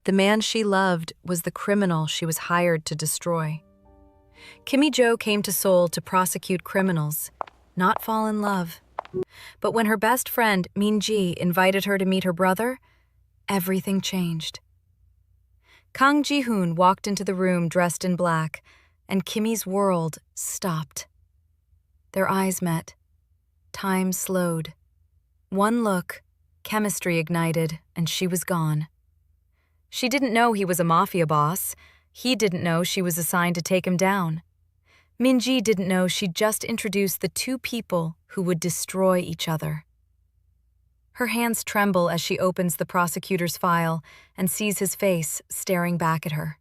The man she loved was the criminal she was hired to destroy. Kimmie Joe came to Seoul to prosecute criminals, not fall in love. But when her best friend, Min Ji, invited her to meet her brother, everything changed. Kang Ji-Hoon walked into the room dressed in black, and Kimmie's world stopped. Their eyes met. Time slowed. One look, chemistry ignited, and she was gone. She didn't know he was a mafia boss. He didn't know she was assigned to take him down. Min Ji didn't know she'd just introduced the two people who would destroy each other. Her hands tremble as she opens the prosecutor's file and sees his face staring back at her.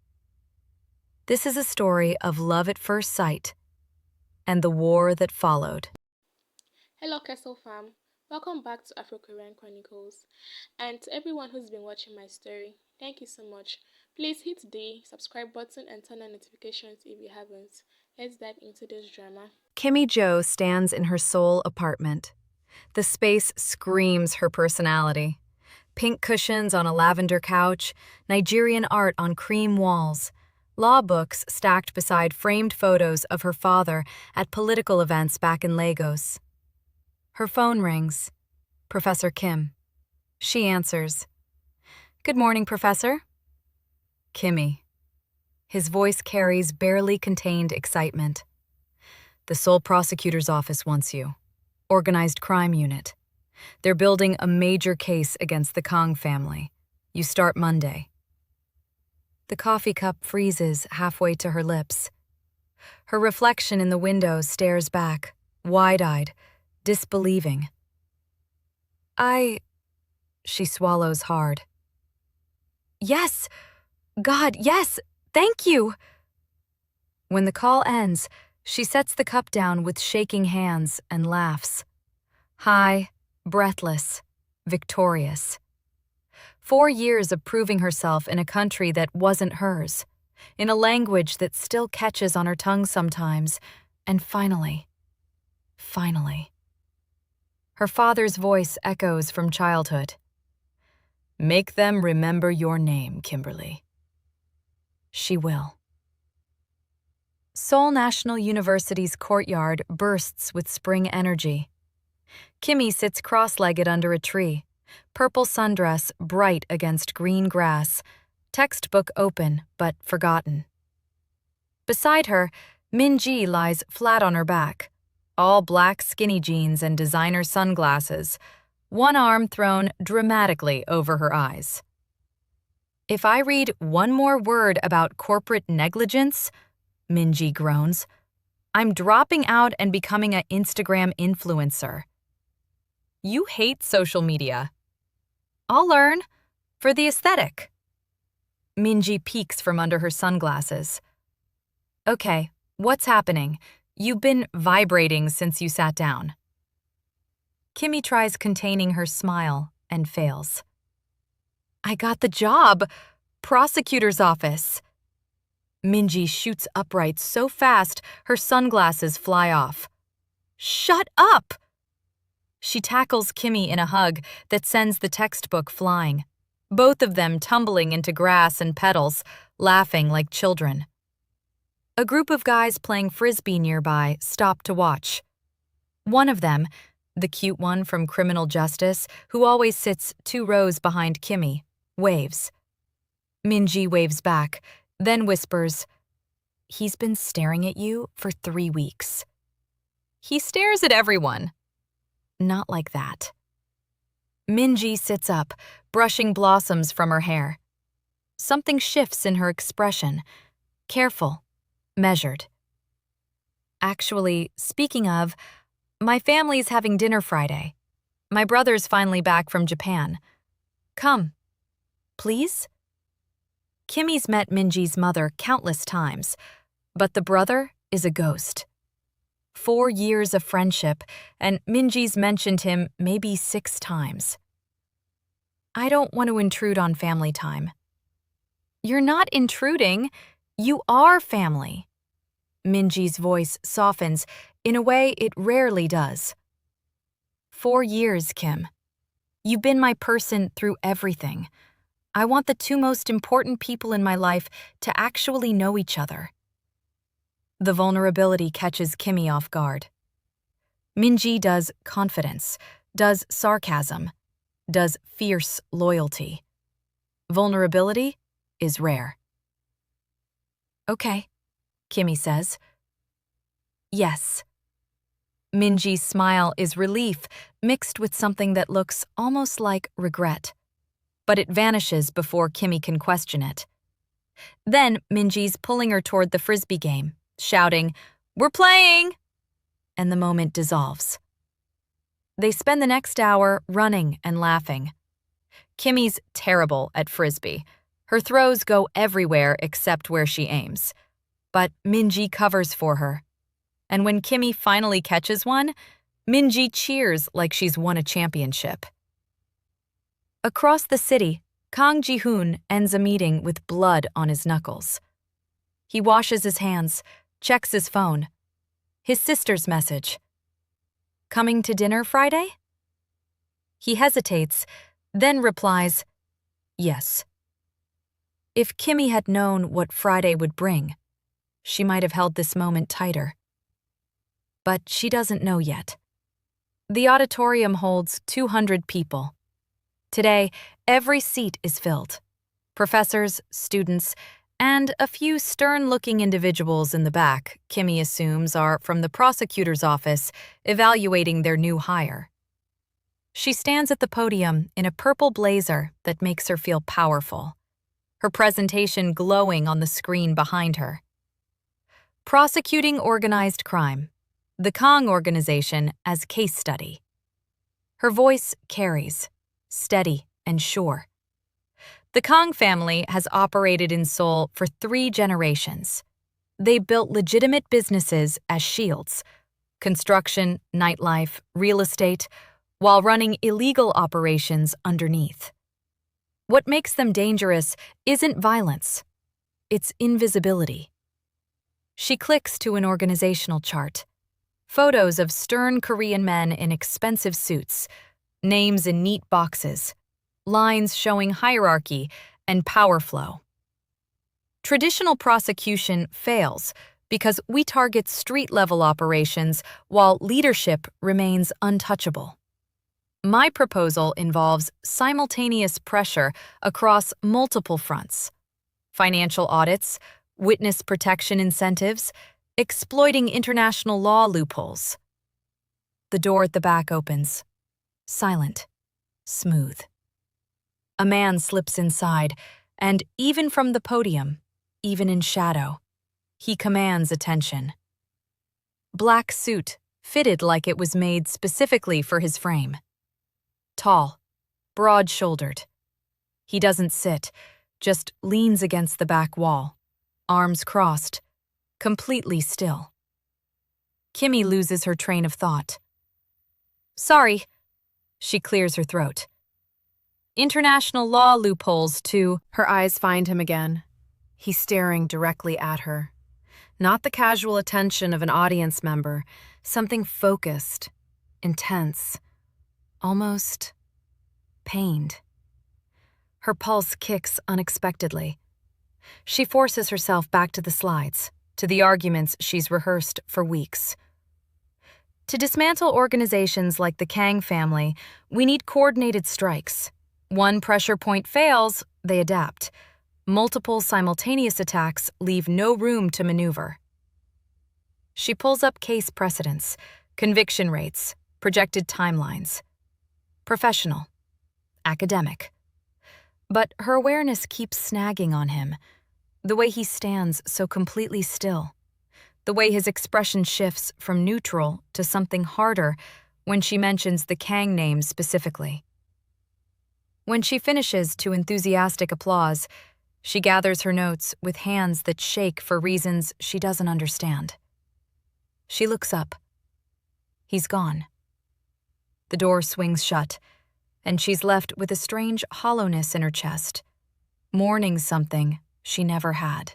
This is a story of love at first sight and the war that followed. Hello Castle fam, welcome back to Afrokorean Chronicles, and to everyone who's been watching my story, thank you so much. Please hit the subscribe button and turn on notifications if you haven't. Let's dive into this drama. Kimmie Joe stands in her Seoul apartment. The space screams her personality. Pink cushions on a lavender couch, Nigerian art on cream walls, law books stacked beside framed photos of her father at political events back in Lagos. Her phone rings. Professor Kim. She answers. "Good morning, Professor." Kimmie. His voice carries barely contained excitement. "The Seoul prosecutor's office wants you. Organized crime unit. They're building a major case against the Kang family. You start Monday." The coffee cup freezes halfway to her lips. Her reflection in the window stares back, wide-eyed, disbelieving. She swallows hard. "Yes! God, yes! Thank you!" When the call ends, she sets the cup down with shaking hands and laughs. High, breathless, victorious. 4 years of proving herself in a country that wasn't hers, in a language that still catches on her tongue sometimes, and finally. Her father's voice echoes from childhood. "Make them remember your name, Kimberly." She will. Seoul National University's courtyard bursts with spring energy. Kimmie sits cross-legged under a tree, purple sundress bright against green grass, textbook open but forgotten. Beside her, Min Ji lies flat on her back, all black skinny jeans and designer sunglasses, one arm thrown dramatically over her eyes. "If I read one more word about corporate negligence," Min Ji groans, "I'm dropping out and becoming an Instagram influencer." "You hate social media." "I'll learn. For the aesthetic." Min Ji peeks from under her sunglasses. "Okay, what's happening? You've been vibrating since you sat down." Kimmie tries containing her smile and fails. "I got the job. Prosecutor's office." Min Ji shoots upright so fast her sunglasses fly off. "Shut up!" She tackles Kimmie in a hug that sends the textbook flying, both of them tumbling into grass and petals, laughing like children. A group of guys playing frisbee nearby stop to watch. One of them, the cute one from Criminal Justice, who always sits 2 rows behind Kimmie, waves. Min Ji waves back, then whispers, "He's been staring at you for 3 weeks." "He stares at everyone." "Not like that." Min Ji sits up, brushing blossoms from her hair. Something shifts in her expression, careful, measured. "Actually, speaking of, my family's having dinner Friday. My brother's finally back from Japan. Come. Please?" Kimmie's met Min Ji's mother countless times, but the brother is a ghost. 4 years of friendship, and Min Ji's mentioned him maybe 6 times. "I don't want to intrude on family time." "You're not intruding. You are family." Min Ji's voice softens in a way it rarely does. 4 years, Kim. You've been my person through everything. I want the two most important people in my life to actually know each other. The vulnerability catches Kimmie off guard. Min-ji does confidence, does sarcasm, does fierce loyalty. Vulnerability is rare. Okay, Kimmie says. Yes. Min-ji's smile is relief mixed with something that looks almost like regret. But it vanishes before Kimmie can question it. Then Min-ji's pulling her toward the frisbee game, shouting, "We're playing!" And the moment dissolves. They spend the next hour running and laughing. Kimmie's terrible at frisbee. Her throws go everywhere except where she aims. But Min-ji covers for her. And when Kimmie finally catches one, Min-ji cheers like she's won a championship. Across the city, Kang Ji-Hoon ends a meeting with blood on his knuckles. He washes his hands, checks his phone. His sister's message. "Coming to dinner Friday?" He hesitates, then replies, "Yes." If Kimmie had known what Friday would bring, she might have held this moment tighter. But she doesn't know yet. The auditorium holds 200 people. Today, every seat is filled. Professors, students, and a few stern-looking individuals in the back Kimmie assumes are from the prosecutor's office evaluating their new hire. She stands at the podium in a purple blazer that makes her feel powerful, her presentation glowing on the screen behind her. Prosecuting organized crime, the Kang organization as case study. Her voice carries, steady and sure. The Kang family has operated in Seoul for 3 generations. They built legitimate businesses as shields, construction, nightlife, real estate, while running illegal operations underneath. What makes them dangerous isn't violence, it's invisibility. She clicks to an organizational chart. Photos of stern Korean men in expensive suits, names in neat boxes, lines showing hierarchy and power flow. Traditional prosecution fails because we target street-level operations while leadership remains untouchable. My proposal involves simultaneous pressure across multiple fronts: financial audits, witness protection incentives, exploiting international law loopholes. The door at the back opens. Silent. Smooth. A man slips inside, and even from the podium, even in shadow, he commands attention. Black suit, fitted like it was made specifically for his frame. Tall, broad-shouldered. He doesn't sit, just leans against the back wall, arms crossed, completely still. Kimmie loses her train of thought. "Sorry," she clears her throat. "International law loopholes to..." Her eyes find him again. He's staring directly at her. Not the casual attention of an audience member, something focused, intense, almost pained. Her pulse kicks unexpectedly. She forces herself back to the slides, to the arguments she's rehearsed for weeks. To dismantle organizations like the Kang family, we need coordinated strikes. One pressure point fails, they adapt. Multiple simultaneous attacks leave no room to maneuver. She pulls up case precedents, conviction rates, projected timelines. Professional. Academic. But her awareness keeps snagging on him. The way he stands so completely still. The way his expression shifts from neutral to something harder when she mentions the Kang name specifically. When she finishes to enthusiastic applause, she gathers her notes with hands that shake for reasons she doesn't understand. She looks up. He's gone. The door swings shut, and she's left with a strange hollowness in her chest, mourning something she never had.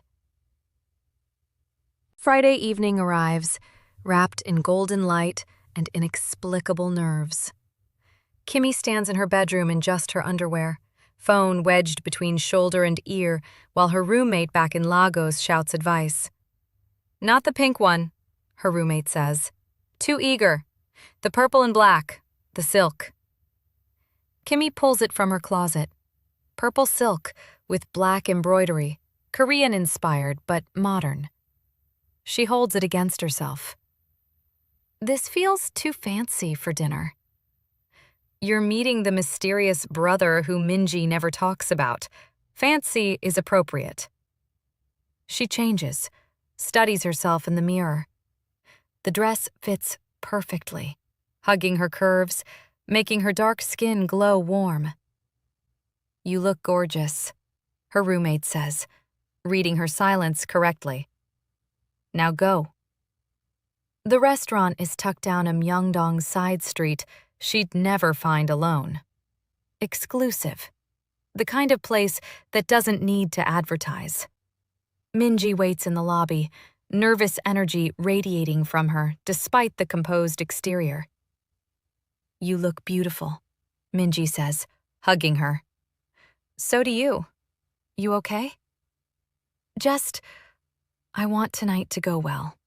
Friday evening arrives, wrapped in golden light and inexplicable nerves. Kimmie stands in her bedroom in just her underwear, phone wedged between shoulder and ear while her roommate back in Lagos shouts advice. "Not the pink one," her roommate says. "Too eager. The purple and black, the silk." Kimmie pulls it from her closet. Purple silk with black embroidery, Korean-inspired but modern. She holds it against herself. This feels too fancy for dinner. You're meeting the mysterious brother who Minji never talks about. Fancy is appropriate. She changes, studies herself in the mirror. The dress fits perfectly, hugging her curves, making her dark skin glow warm. "You look gorgeous," her roommate says, reading her silence correctly. "Now go." The restaurant is tucked down a Myeongdong side street she'd never find alone. Exclusive. The kind of place that doesn't need to advertise. Minji waits in the lobby, nervous energy radiating from her despite the composed exterior. "You look beautiful," Minji says, hugging her. "So do you. You okay?" I want tonight to go well."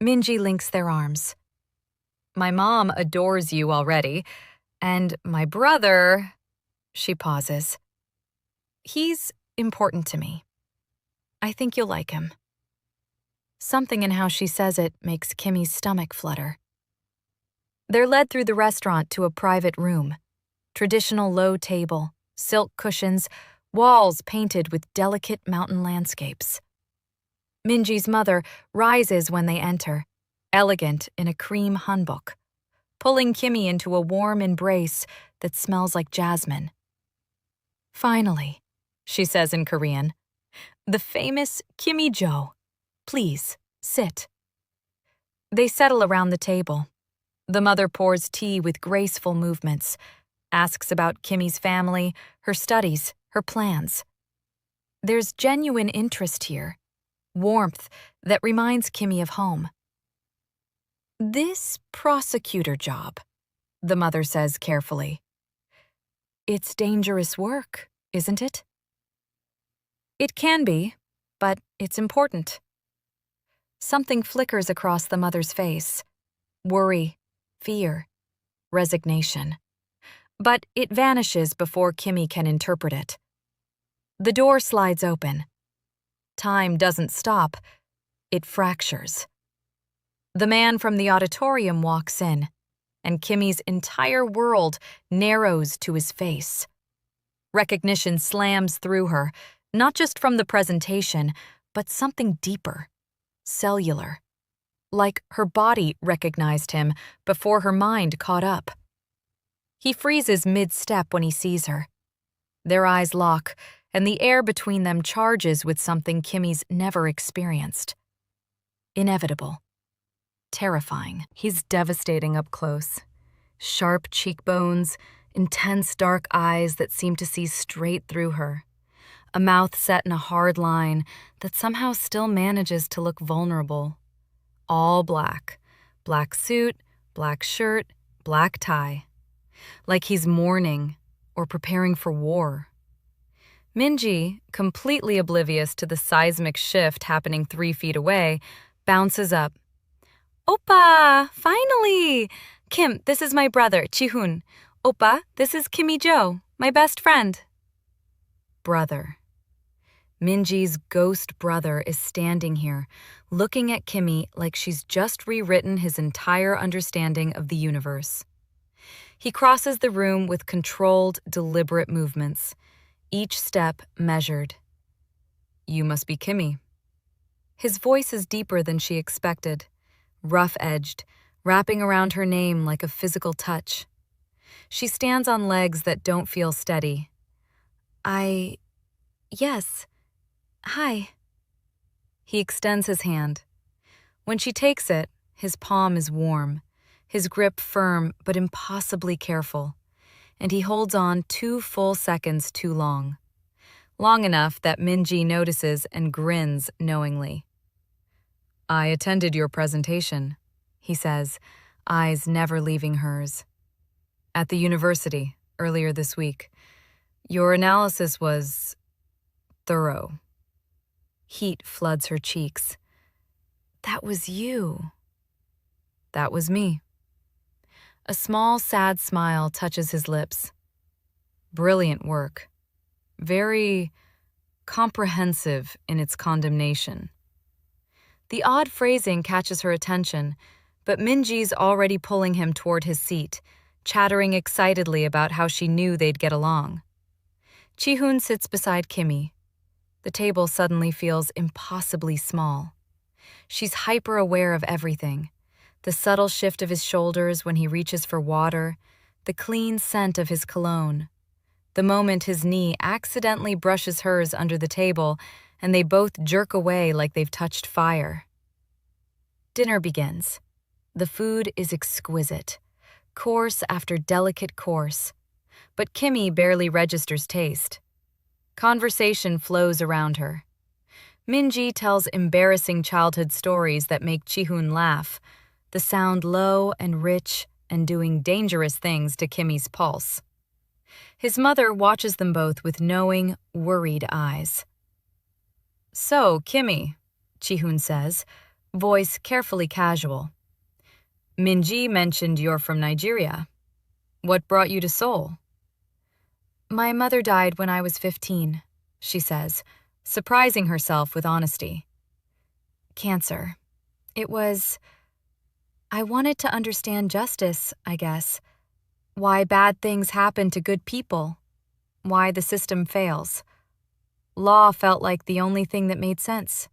Minji links their arms. "My mom adores you already, and my brother..." She pauses. "He's important to me. I think you'll like him." Something in how she says it makes Kimmie's stomach flutter. They're led through the restaurant to a private room. Traditional low table, silk cushions, walls painted with delicate mountain landscapes. Minji's mother rises when they enter, elegant in a cream hanbok, pulling Kimmie into a warm embrace that smells like jasmine. "Finally," she says in Korean, "the famous Kimmie Joe. Please, sit." They settle around the table. The mother pours tea with graceful movements, asks about Kimmie's family, her studies, her plans. There's genuine interest here, warmth that reminds Kimmie of home. "This prosecutor job," the mother says carefully. "It's dangerous work, isn't it?" "It can be, but it's important." Something flickers across the mother's face. Worry, fear, resignation. But it vanishes before Kimmie can interpret it. The door slides open. Time doesn't stop, it fractures. The man from the auditorium walks in, and Kimmie's entire world narrows to his face. Recognition slams through her, not just from the presentation, but something deeper, cellular. Like her body recognized him before her mind caught up. He freezes mid-step when he sees her. Their eyes lock, and the air between them charges with something Kimmie's never experienced. Inevitable. Terrifying. He's devastating up close. Sharp cheekbones, intense dark eyes that seem to see straight through her. A mouth set in a hard line that somehow still manages to look vulnerable. All black. Black suit, black shirt, black tie. Like he's mourning or preparing for war. Minji, completely oblivious to the seismic shift happening 3 feet away, bounces up. "Oppa, finally! Kim, this is my brother, Ji-Hoon. Oppa, this is Kimmie Joe, my best friend." Brother. Minji's ghost brother is standing here, looking at Kimmie like she's just rewritten his entire understanding of the universe. He crosses the room with controlled, deliberate movements, each step measured. "You must be Kimmie." His voice is deeper than she expected, rough-edged, wrapping around her name like a physical touch. She stands on legs that don't feel steady. Yes. Hi." He extends his hand. When she takes it, his palm is warm, his grip firm but impossibly careful, and he holds on 2 full seconds too long. Long enough that Minji notices and grins knowingly. "I attended your presentation," he says, eyes never leaving hers. "At the university, earlier this week. Your analysis was thorough. Heat floods her cheeks. That was you. That was me. A small, sad smile touches his lips. Brilliant work. Very comprehensive in its condemnation. The odd phrasing catches her attention, but Minji's already pulling him toward his seat, chattering excitedly about how she knew they'd get along. Ji-Hoon sits beside Kimmie. The table suddenly feels impossibly small. She's hyper-aware of everything. The subtle shift of his shoulders when he reaches for water, the clean scent of his cologne. The moment his knee accidentally brushes hers under the table, and they both jerk away like they've touched fire. Dinner begins. The food is exquisite, course after delicate course, but Kimmie barely registers taste. Conversation flows around her. Minji tells embarrassing childhood stories that make Ji-Hoon laugh, the sound low and rich and doing dangerous things to Kimmie's pulse. His mother watches them both with knowing, worried eyes. "So, Kimmie," Ji-Hoon says, voice carefully casual. "Minji mentioned you're from Nigeria. What brought you to Seoul?" "My mother died when I was 15, she says, surprising herself with honesty. "Cancer. I wanted to understand justice, I guess. Why bad things happen to good people. Why the system fails. Law felt like the only thing that made sense."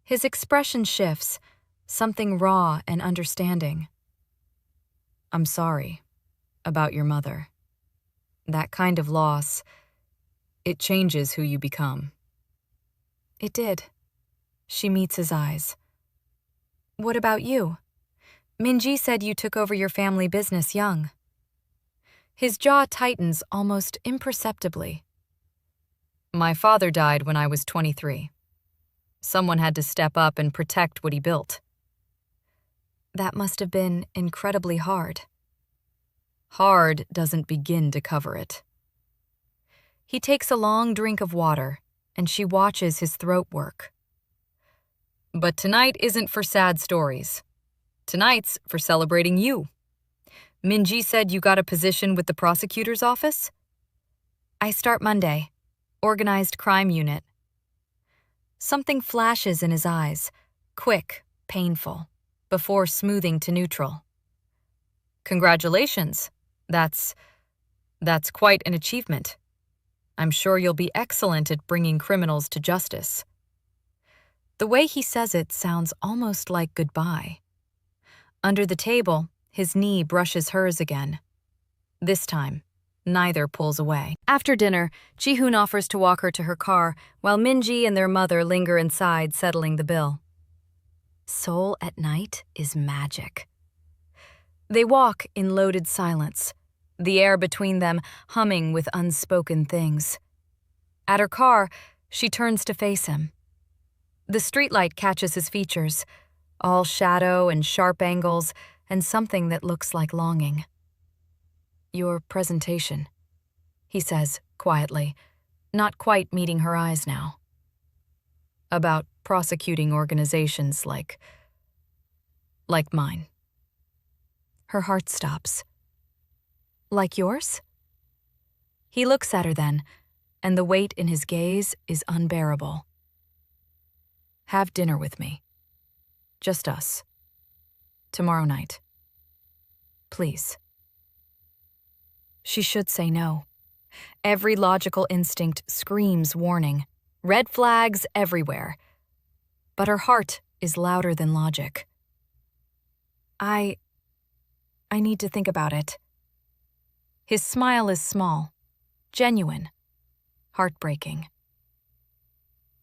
His expression shifts, something raw and understanding. "I'm sorry about your mother. That kind of loss, it changes who you become." "It did." She meets his eyes. "What about you? Minji said you took over your family business young." His jaw tightens almost imperceptibly. "My father died when I was 23. Someone had to step up and protect what he built." "That must have been incredibly hard." "Hard doesn't begin to cover it." He takes a long drink of water, and she watches his throat work. "But tonight isn't for sad stories. Tonight's for celebrating you. Minji said you got a position with the prosecutor's office?" "I start Monday. Organized crime unit." Something flashes in his eyes, quick, painful, before smoothing to neutral. "Congratulations. That's quite an achievement. I'm sure you'll be excellent at bringing criminals to justice." The way he says it sounds almost like goodbye. Under the table, his knee brushes hers again. This time, neither pulls away. After dinner, Ji-Hoon offers to walk her to her car, while Minji and their mother linger inside, settling the bill. Seoul at night is magic. They walk in loaded silence, the air between them humming with unspoken things. At her car, she turns to face him. The streetlight catches his features, all shadow and sharp angles, and something that looks like longing. "Your presentation," he says quietly, not quite meeting her eyes now. "About prosecuting organizations like mine." Her heart stops. "Like yours?" He looks at her then, and the weight in his gaze is unbearable. "Have dinner with me. Just us. Tomorrow night. Please." She should say no. Every logical instinct screams warning. Red flags everywhere. But her heart is louder than logic. I need to think about it." His smile is small, genuine, heartbreaking.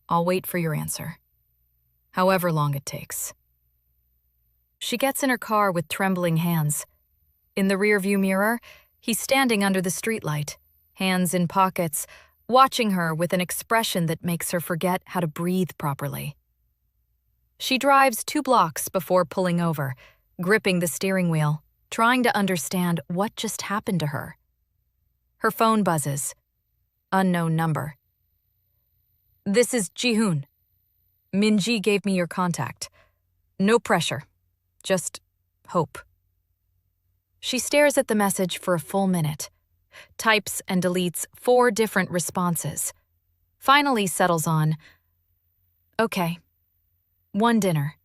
"I'll wait for your answer, however long it takes." She gets in her car with trembling hands. In the rearview mirror, he's standing under the streetlight, hands in pockets, watching her with an expression that makes her forget how to breathe properly. She drives 2 blocks before pulling over, gripping the steering wheel, trying to understand what just happened to her. Her phone buzzes. Unknown number. "This is Ji-Hoon. Min-ji gave me your contact. No pressure. Just hope." She stares at the message for a full minute, types and deletes 4 different responses, finally settles on, "Okay. 1 dinner."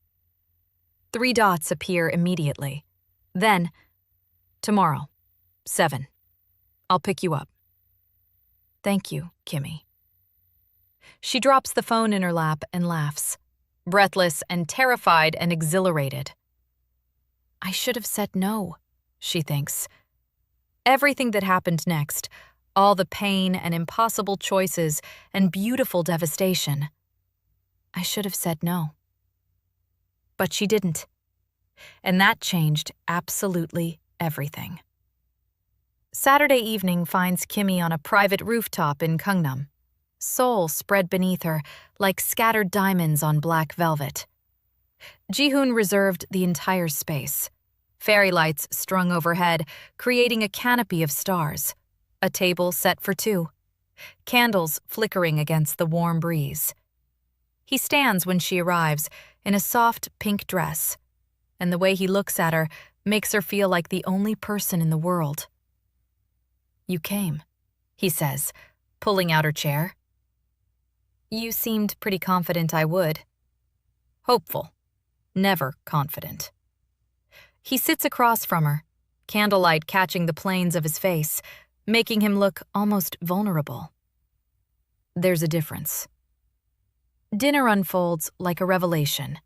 3 dots appear immediately. Then, "Tomorrow, 7. I'll pick you up." "Thank you, Kimmie." She drops the phone in her lap and laughs, breathless and terrified and exhilarated. "I should have said no," she thinks. Everything that happened next, all the pain and impossible choices and beautiful devastation. I should have said no. But she didn't. And that changed absolutely everything. Saturday evening finds Kimmie on a private rooftop in Gangnam, Seoul spread beneath her like scattered diamonds on black velvet. Ji-Hoon reserved the entire space. Fairy lights strung overhead, creating a canopy of stars. A table set for 2. Candles flickering against the warm breeze. He stands when she arrives, in a soft pink dress, and the way he looks at her makes her feel like the only person in the world. "You came," he says, pulling out her chair. "You seemed pretty confident I would." Hopeful, never confident. He sits across from her, candlelight catching the planes of his face, making him look almost vulnerable. There's a difference. Dinner unfolds like a revelation.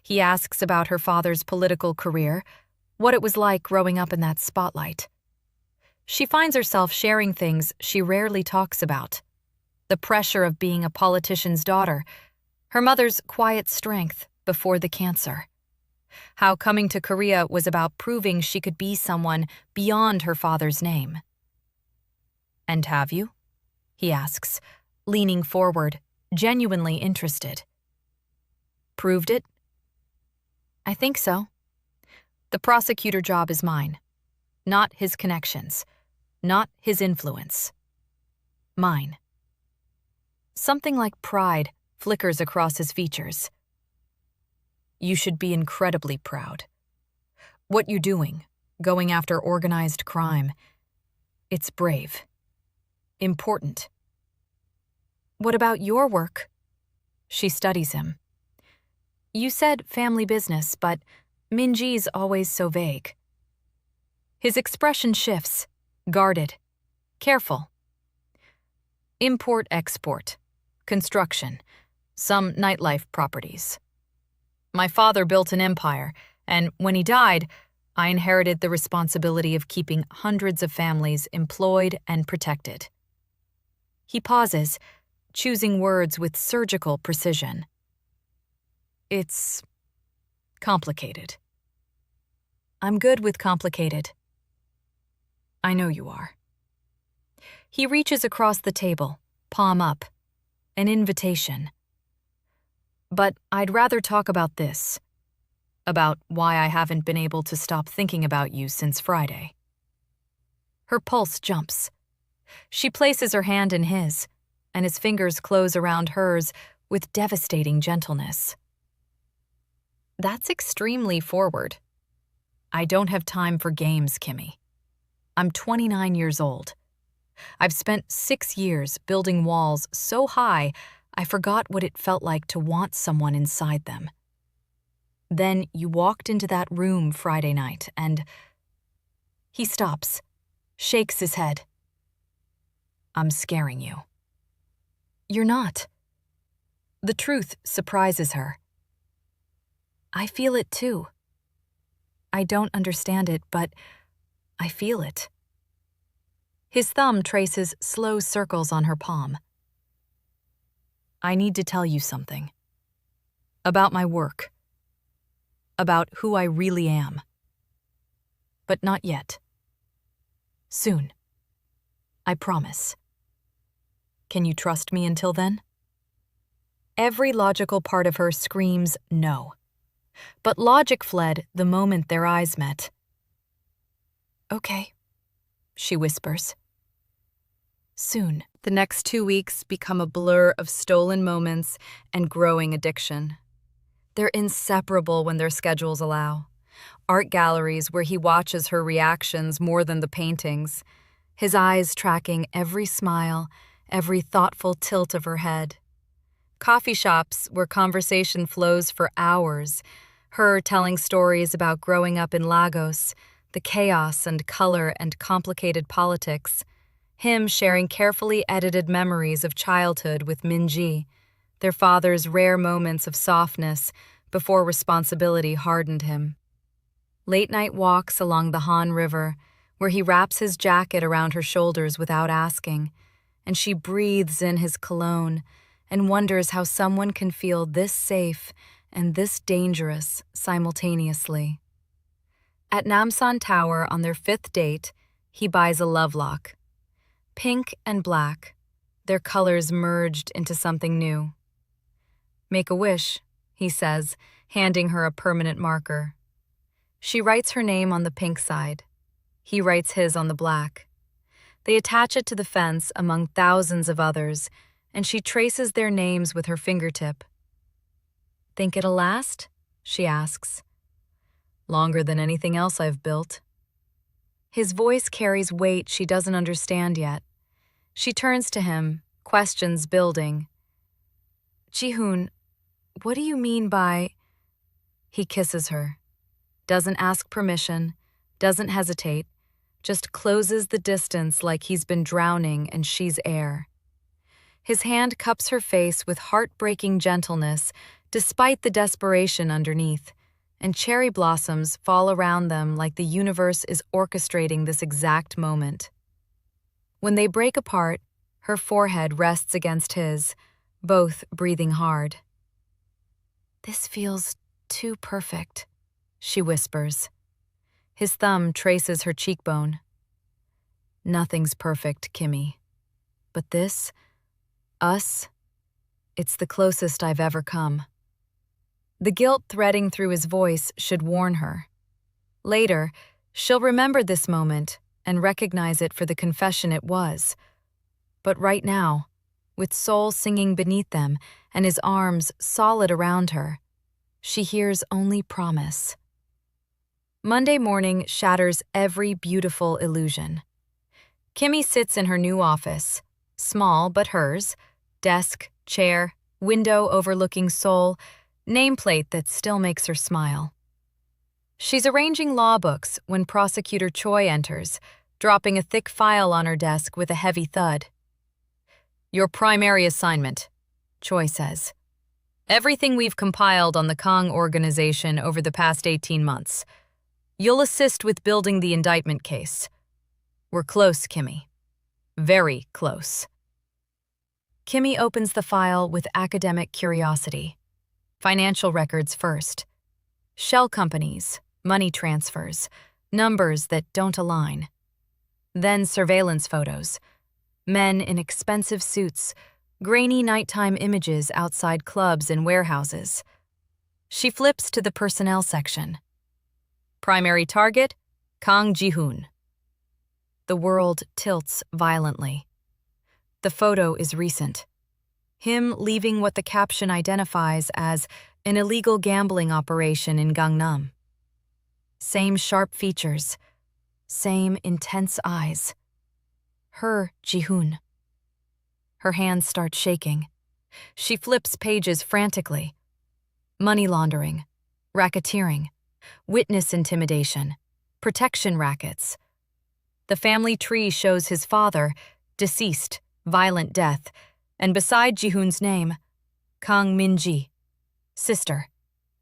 He asks about her father's political career, what it was like growing up in that spotlight. She finds herself sharing things she rarely talks about. The pressure of being a politician's daughter, her mother's quiet strength before the cancer. How coming to Korea was about proving she could be someone beyond her father's name. "And have you?" he asks, leaning forward, genuinely interested. "Proved it?" "I think so. The prosecutor job is mine. Not his connections. Not his influence. Mine." Something like pride flickers across his features. "You should be incredibly proud. What you're doing, going after organized crime, it's brave. Important." "What about your work?" She studies him. "You said family business, but Min-ji's always so vague." His expression shifts, guarded, careful. "Import-export, construction, some nightlife properties. My father built an empire, and when he died, I inherited the responsibility of keeping hundreds of families employed and protected." He pauses, choosing words with surgical precision. "It's complicated." "I'm good with complicated." "I know you are." He reaches across the table, palm up, an invitation. "But I'd rather talk about this, about why I haven't been able to stop thinking about you since Friday." Her pulse jumps. She places her hand in his, and his fingers close around hers with devastating gentleness. "That's extremely forward. I don't have time for games, Kimmie. I'm 29 years old. I've spent 6 years building walls so high I forgot what it felt like to want someone inside them. Then you walked into that room Friday night and..." He stops, shakes his head. "I'm scaring you." "You're not." The truth surprises her. "I feel it too. I don't understand it, but I feel it." His thumb traces slow circles on her palm. "I need to tell you something. About my work. About who I really am. But not yet. Soon. I promise. Can you trust me until then?" Every logical part of her screams no. But logic fled the moment their eyes met. "Okay," she whispers. Soon, the next 2 weeks become a blur of stolen moments and growing addiction. They're inseparable when their schedules allow. Art galleries where he watches her reactions more than the paintings, his eyes tracking every smile, every thoughtful tilt of her head. Coffee shops where conversation flows for hours, her telling stories about growing up in Lagos, the chaos and color and complicated politics, him sharing carefully edited memories of childhood with Min-ji, their father's rare moments of softness before responsibility hardened him. Late-night walks along the Han River, where he wraps his jacket around her shoulders without asking, and she breathes in his cologne and wonders how someone can feel this safe and this dangerous simultaneously. At Namsan Tower on their 5th date, he buys a love lock. Pink and black, their colors merged into something new. "Make a wish," he says, handing her a permanent marker. She writes her name on the pink side. He writes his on the black. They attach it to the fence among thousands of others, and she traces their names with her fingertip. "Think it'll last?" she asks. "Longer than anything else I've built." His voice carries weight she doesn't understand yet. She turns to him, questions building. "Ji-Hoon, what do you mean by—" He kisses her. Doesn't ask permission, doesn't hesitate, just closes the distance like he's been drowning and she's air. His hand cups her face with heartbreaking gentleness despite the desperation underneath, and cherry blossoms fall around them like the universe is orchestrating this exact moment. When they break apart, her forehead rests against his, both breathing hard. "This feels too perfect," she whispers. His thumb traces her cheekbone. "Nothing's perfect, Kimmie. But this, us, it's the closest I've ever come." The guilt threading through his voice should warn her. Later, she'll remember this moment and recognize it for the confession it was. But right now, with Seoul singing beneath them and his arms solid around her, she hears only promise. Monday morning shatters every beautiful illusion. Kimmie sits in her new office, small but hers, desk, chair, window overlooking Seoul, nameplate that still makes her smile. She's arranging law books when prosecutor Choi enters, dropping a thick file on her desk with a heavy thud. "Your primary assignment," Choi says. "Everything we've compiled on the Kang organization over the past 18 months. You'll assist with building the indictment case. We're close, Kimmie. Very close." Kimmie opens the file with academic curiosity. Financial records first. Shell companies, money transfers, numbers that don't align. Then surveillance photos. Men in expensive suits, grainy nighttime images outside clubs and warehouses. She flips to the personnel section. Primary target, Kang Ji-Hoon. The world tilts violently. The photo is recent. Him leaving what the caption identifies as an illegal gambling operation in Gangnam. Same sharp features, same intense eyes. Her Ji-Hoon. Her hands start shaking. She flips pages frantically. Money laundering, racketeering, witness intimidation, protection rackets. The family tree shows his father, deceased, violent death, and beside Ji-Hoon's name, Kang Min-ji, sister,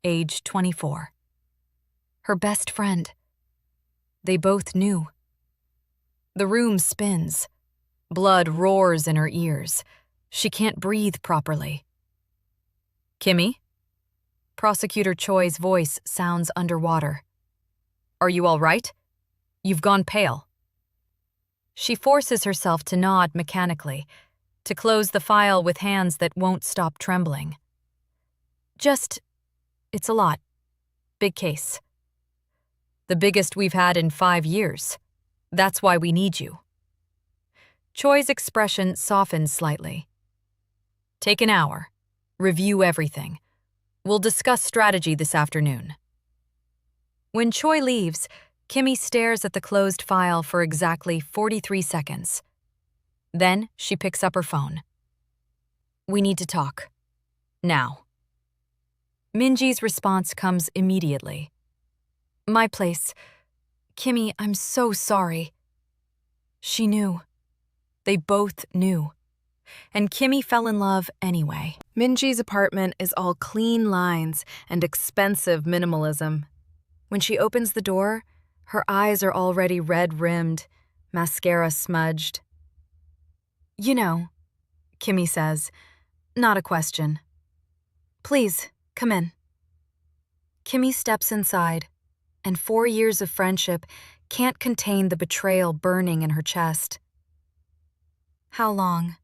age 24. Her best friend. They both knew. The room spins. Blood roars in her ears. She can't breathe properly. "Kimmie?" Prosecutor Choi's voice sounds underwater. "Are you all right? You've gone pale." She forces herself to nod mechanically, to close the file with hands that won't stop trembling. It's a lot. Big case. The biggest we've had in 5 years. That's why we need you." Choi's expression softened slightly. Take an hour. Review everything. We'll discuss strategy this afternoon. When Choi leaves, Kimmie stares at the closed file for exactly 43 seconds. Then she picks up her phone. We need to talk. Now. Minji's response comes immediately. My place. Kimmie, I'm so sorry. She knew. They both knew. And Kimmie fell in love anyway. Minji's apartment is all clean lines and expensive minimalism. When she opens the door, her eyes are already red-rimmed, mascara smudged. You know, Kimmie says, not a question. Please, come in. Kimmie steps inside, and 4 years of friendship can't contain the betrayal burning in her chest. How long?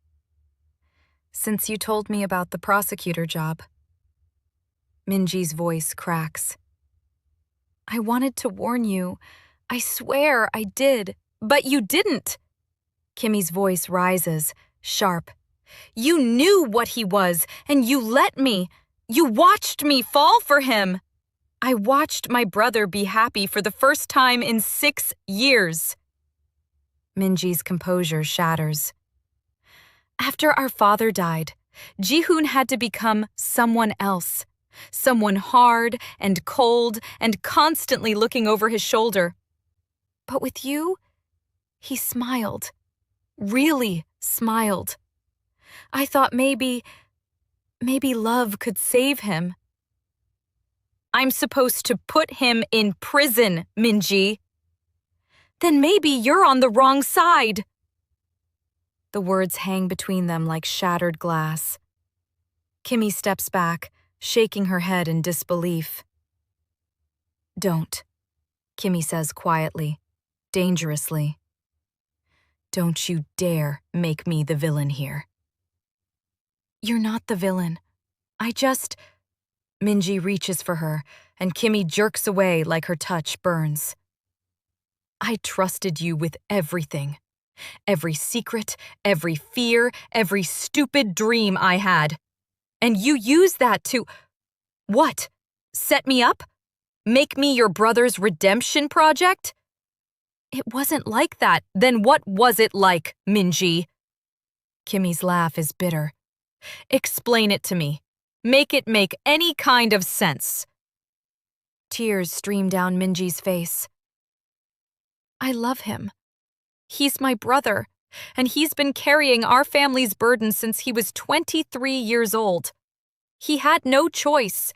Since you told me about the prosecutor job. Minji's voice cracks. I wanted to warn you. I swear I did. But you didn't. Kimmie's voice rises, sharp. You knew what he was, and you let me. You watched me fall for him. I watched my brother be happy for the first time in 6 years. Minji's composure shatters. After our father died, Ji-Hoon had to become someone else. Someone hard and cold and constantly looking over his shoulder. But with you, he smiled. Really smiled. I thought maybe love could save him. I'm supposed to put him in prison, Minji. Then maybe you're on the wrong side. The words hang between them like shattered glass. Kimmie steps back, shaking her head in disbelief. Don't, Kimmie says quietly, dangerously. Don't you dare make me the villain here. You're not the villain. Minji reaches for her, and Kimmie jerks away like her touch burns. I trusted you with everything. Every secret, every fear, every stupid dream I had. And you used that to… What? Set me up? Make me your brother's redemption project? It wasn't like that. Then what was it like, Minji? Kimmie's laugh is bitter. Explain it to me. Make it make any kind of sense. Tears stream down Minji's face. I love him. He's my brother, and he's been carrying our family's burden since he was 23 years old. He had no choice.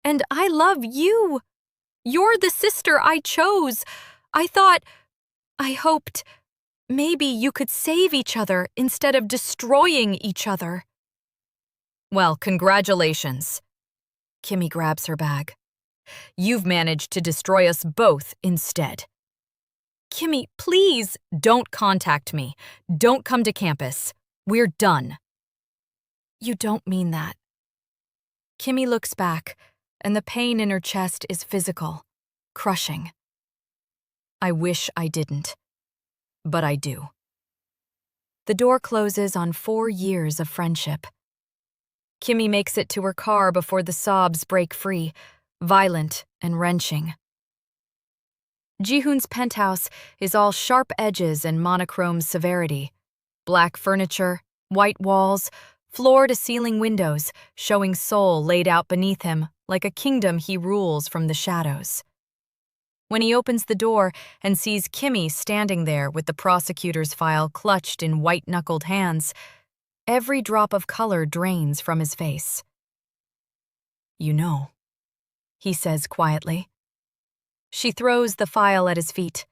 And I love you. You're the sister I chose. I hoped, maybe you could save each other instead of destroying each other. Well, congratulations. Kimmie grabs her bag. You've managed to destroy us both instead. Kimmie, please, don't contact me. Don't come to campus. We're done. You don't mean that. Kimmie looks back, and the pain in her chest is physical, crushing. I wish I didn't, but I do. The door closes on 4 years of friendship. Kimmie makes it to her car before the sobs break free, violent and wrenching. Ji-Hoon's penthouse is all sharp edges and monochrome severity. Black furniture, white walls, floor-to-ceiling windows showing Seoul laid out beneath him like a kingdom he rules from the shadows. When he opens the door and sees Kimmie standing there with the prosecutor's file clutched in white-knuckled hands, every drop of color drains from his face. You know, he says quietly. She throws the file at his feet.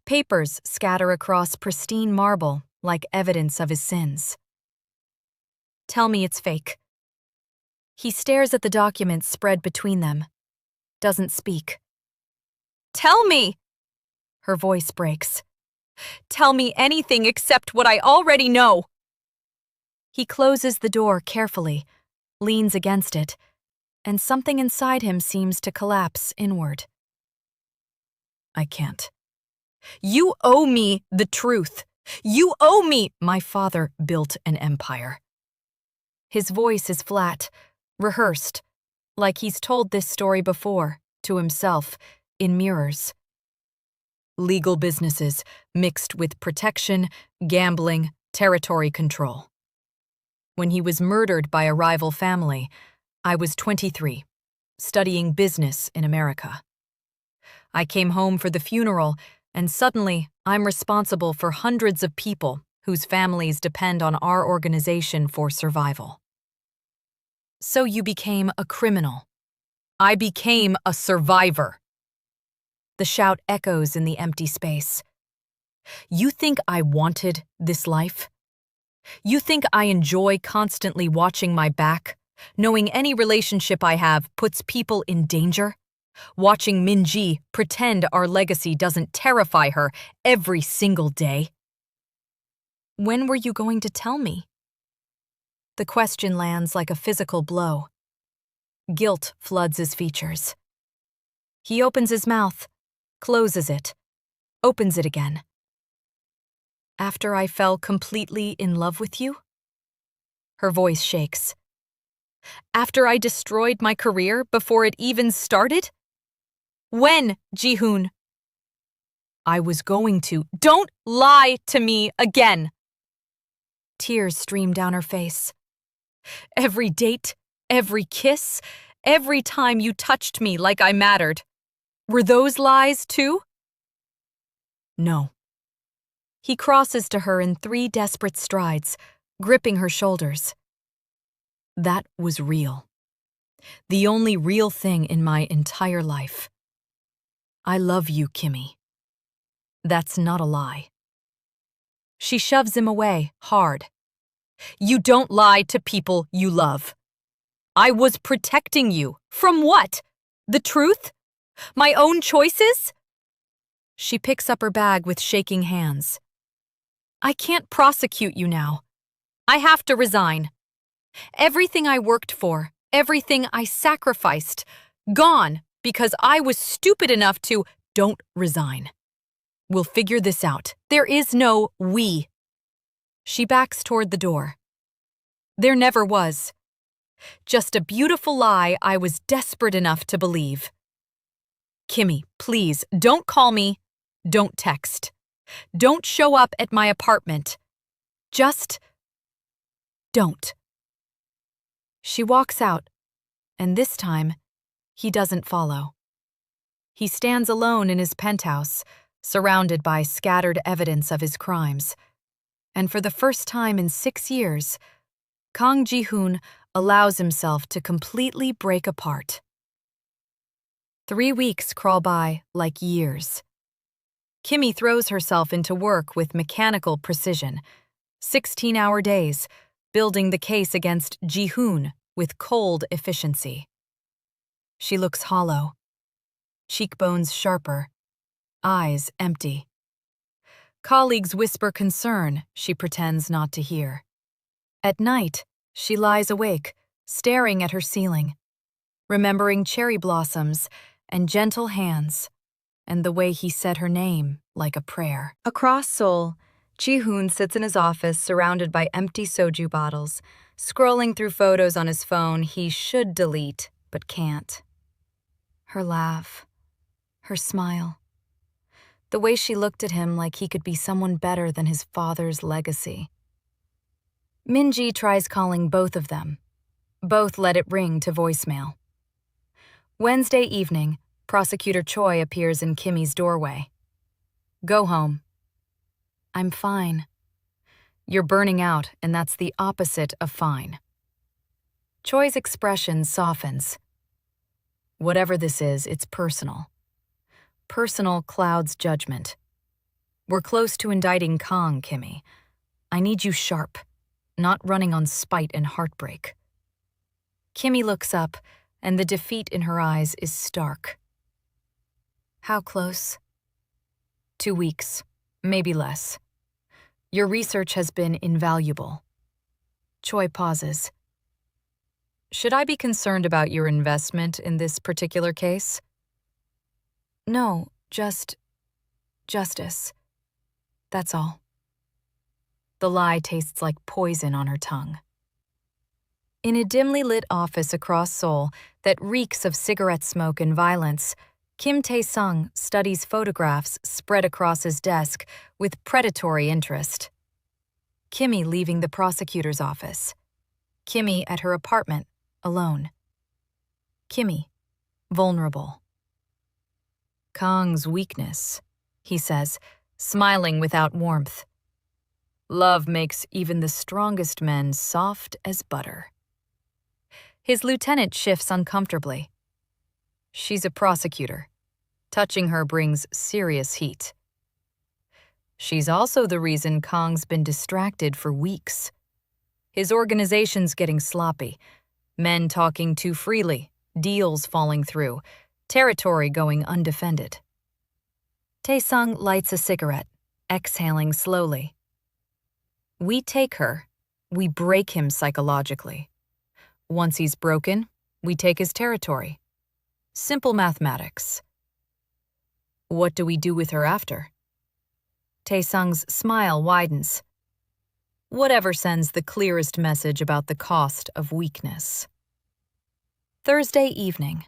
Papers scatter across pristine marble like evidence of his sins. Tell me it's fake. He stares at the documents spread between them. Doesn't speak. Tell me! Her voice breaks. Tell me anything except what I already know. He closes the door carefully, leans against it, and something inside him seems to collapse inward. I can't. You owe me the truth. You owe me! My father built an empire. His voice is flat, rehearsed, like he's told this story before, to himself, in mirrors. Legal businesses mixed with protection, gambling, territory control. When he was murdered by a rival family, I was 23, studying business in America. I came home for the funeral, and suddenly I'm responsible for hundreds of people whose families depend on our organization for survival. So you became a criminal. I became a survivor. The shout echoes in the empty space. You think I wanted this life? You think I enjoy constantly watching my back, knowing any relationship I have puts people in danger? Watching Min-ji pretend our legacy doesn't terrify her every single day? When were you going to tell me? The question lands like a physical blow. Guilt floods his features. He opens his mouth, closes it, opens it again. After I fell completely in love with you? Her voice shakes. After I destroyed my career before it even started? When, Ji-Hoon? I was going to. Don't lie to me again! Tears stream down her face. Every date, every kiss, every time you touched me like I mattered. Were those lies too? No. He crosses to her in 3 desperate strides, gripping her shoulders. That was real. The only real thing in my entire life. I love you, Kimmie. That's not a lie. She shoves him away, hard. You don't lie to people you love. I was protecting you. From what? The truth? My own choices? She picks up her bag with shaking hands. I can't prosecute you now. I have to resign. Everything I worked for, everything I sacrificed, gone because I was stupid enough to. Don't resign. We'll figure this out. There is no we. She backs toward the door. There never was. Just a beautiful lie I was desperate enough to believe. Kimmie, please, don't call me. Don't text. Don't show up at my apartment. Just don't. She walks out, and this time, he doesn't follow. He stands alone in his penthouse, surrounded by scattered evidence of his crimes. And for the first time in 6 years, Kang Ji-Hoon allows himself to completely break apart. 3 weeks crawl by like years. Kimmie throws herself into work with mechanical precision, 16-hour days, building the case against Ji-Hoon with cold efficiency. She looks hollow, cheekbones sharper, eyes empty. Colleagues whisper concern she pretends not to hear. At night, she lies awake, staring at her ceiling, remembering cherry blossoms and gentle hands, and the way he said her name like a prayer. Across Seoul, Ji-Hoon sits in his office surrounded by empty soju bottles, scrolling through photos on his phone he should delete but can't. Her laugh, her smile, the way she looked at him like he could be someone better than his father's legacy. Min-ji tries calling both of them. Both let it ring to voicemail. Wednesday evening, Prosecutor Choi appears in Kimmie's doorway. Go home. I'm fine. You're burning out, and that's the opposite of fine. Choi's expression softens. Whatever this is, it's personal. Personal clouds judgment. We're close to indicting Kang, Kimmie. I need you sharp, not running on spite and heartbreak. Kimmie looks up, and the defeat in her eyes is stark. How close? 2 weeks, maybe less. Your research has been invaluable. Choi pauses. Should I be concerned about your investment in this particular case? No, just justice. That's all. The lie tastes like poison on her tongue. In a dimly lit office across Seoul that reeks of cigarette smoke and violence, Kim Tae-sung studies photographs spread across his desk with predatory interest. Kimmie leaving the prosecutor's office. Kimmie at her apartment, alone. Kimmie, vulnerable. Kang's weakness, he says, smiling without warmth. Love makes even the strongest men soft as butter. His lieutenant shifts uncomfortably. She's a prosecutor. Touching her brings serious heat. She's also the reason Kang's been distracted for weeks. His organization's getting sloppy. Men talking too freely, deals falling through, territory going undefended. Tae-sung lights a cigarette, exhaling slowly. We take her, we break him psychologically. Once he's broken, we take his territory. Simple mathematics. What do we do with her after? Tae-sung's smile widens. Whatever sends the clearest message about the cost of weakness. Thursday evening.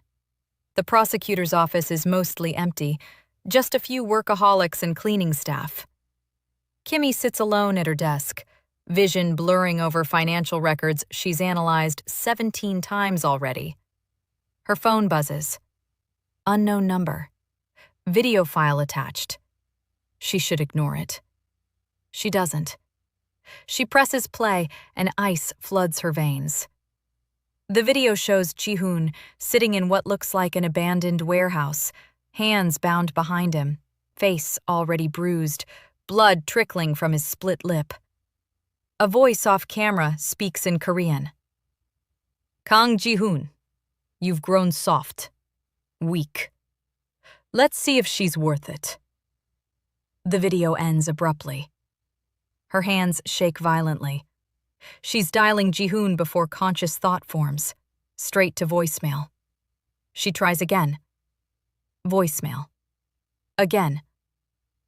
The prosecutor's office is mostly empty, just a few workaholics and cleaning staff. Kimmie sits alone at her desk, vision blurring over financial records she's analyzed 17 times already. Her phone buzzes. Unknown number. Video file attached. She should ignore it. She doesn't. She presses play and ice floods her veins. The video shows Ji-Hoon sitting in what looks like an abandoned warehouse, hands bound behind him, face already bruised, blood trickling from his split lip. A voice off camera speaks in Korean. Kang Ji-Hoon, you've grown soft, weak. Let's see if she's worth it. The video ends abruptly. Her hands shake violently. She's dialing Ji-Hoon before conscious thought forms, straight to voicemail. She tries again. Voicemail. Again.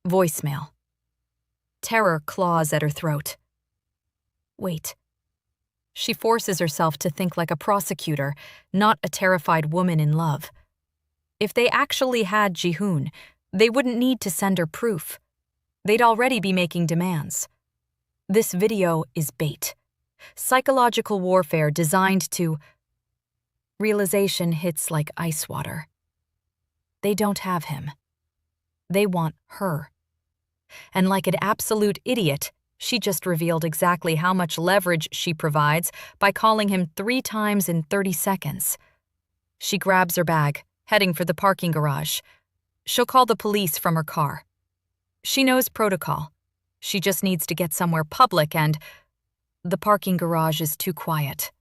Voicemail. Terror claws at her throat. Wait. She forces herself to think like a prosecutor, not a terrified woman in love. If they actually had Ji-Hoon, they wouldn't need to send her proof. They'd already be making demands. This video is bait. Psychological warfare designed to... Realization hits like ice water. They don't have him. They want her. And like an absolute idiot, she just revealed exactly how much leverage she provides by calling him 3 times in 30 seconds. She grabs her bag, heading for the parking garage. She'll call the police from her car. She knows protocol. She just needs to get somewhere public and... The parking garage is too quiet.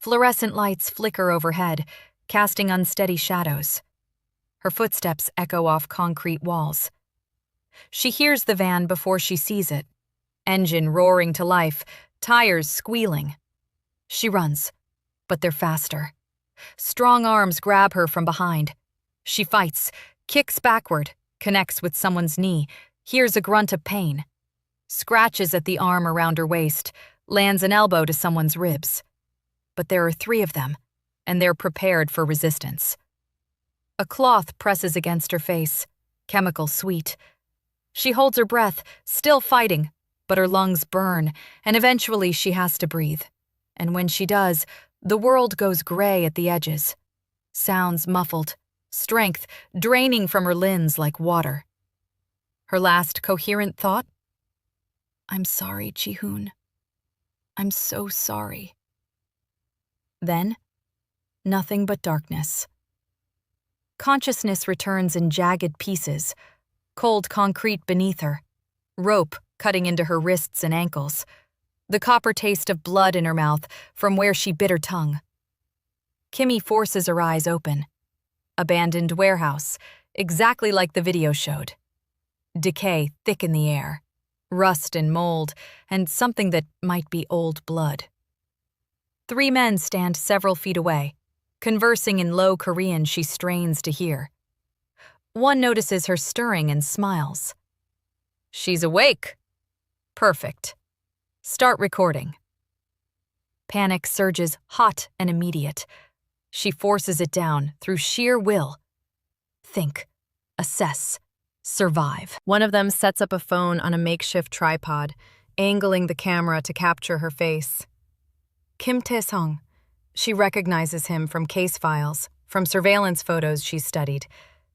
Fluorescent lights flicker overhead, casting unsteady shadows. Her footsteps echo off concrete walls. She hears the van before she sees it. Engine roaring to life, tires squealing. She runs, but they're faster. Strong arms grab her from behind. She fights, kicks backward, connects with someone's knee, hears a grunt of pain. Scratches at the arm around her waist, lands an elbow to someone's ribs. But there are 3 of them, and they're prepared for resistance. A cloth presses against her face, chemical sweet. She holds her breath, still fighting, but her lungs burn, and eventually she has to breathe. And when she does, the world goes gray at the edges. Sounds muffled, strength draining from her limbs like water. Her last coherent thought? I'm sorry, Ji-Hoon. I'm so sorry. Then, nothing but darkness. Consciousness returns in jagged pieces, cold concrete beneath her, rope cutting into her wrists and ankles, the copper taste of blood in her mouth from where she bit her tongue. Kimmie forces her eyes open. Abandoned warehouse, exactly like the video showed. Decay thick in the air, rust and mold, and something that might be old blood. 3 men stand several feet away, conversing in low Korean she strains to hear. One notices her stirring and smiles. She's awake. Perfect. Start recording. Panic surges hot and immediate. She forces it down through sheer will. Think, assess, survive. One of them sets up a phone on a makeshift tripod, angling the camera to capture her face. Kim Tae-sung. She recognizes him from case files, from surveillance photos she's studied,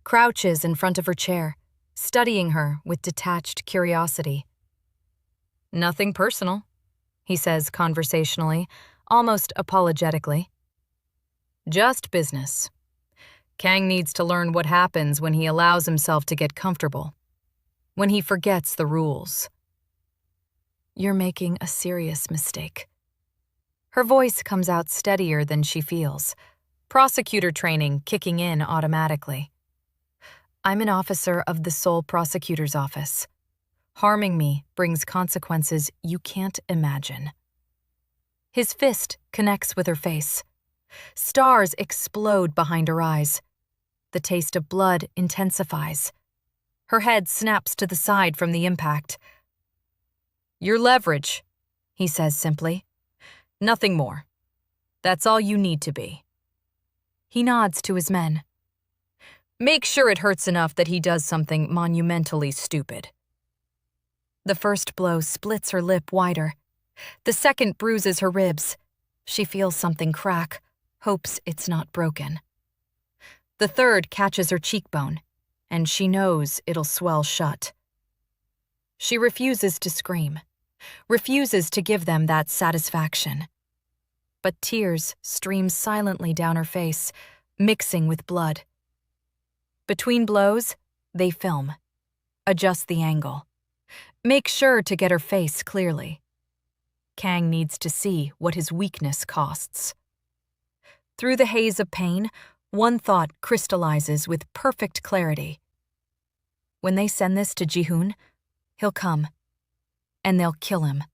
crouches in front of her chair, studying her with detached curiosity. Nothing personal, he says conversationally, almost apologetically. Just business. Kang needs to learn what happens when he allows himself to get comfortable, when he forgets the rules. You're making a serious mistake. Her voice comes out steadier than she feels, prosecutor training kicking in automatically. I'm an officer of the Seoul prosecutor's office. Harming me brings consequences you can't imagine. His fist connects with her face. Stars explode behind her eyes. The taste of blood intensifies. Her head snaps to the side from the impact. Your leverage, he says simply. Nothing more. That's all you need to be. He nods to his men. Make sure it hurts enough that he does something monumentally stupid. The first blow splits her lip wider. The second bruises her ribs. She feels something crack, hopes it's not broken. The third catches her cheekbone, and she knows it'll swell shut. She refuses to scream, refuses to give them that satisfaction. But tears stream silently down her face, mixing with blood. Between blows, they film, adjust the angle. Make sure to get her face clearly. Kang needs to see what his weakness costs. Through the haze of pain, one thought crystallizes with perfect clarity. When they send this to Ji-Hoon, he'll come, and they'll kill him.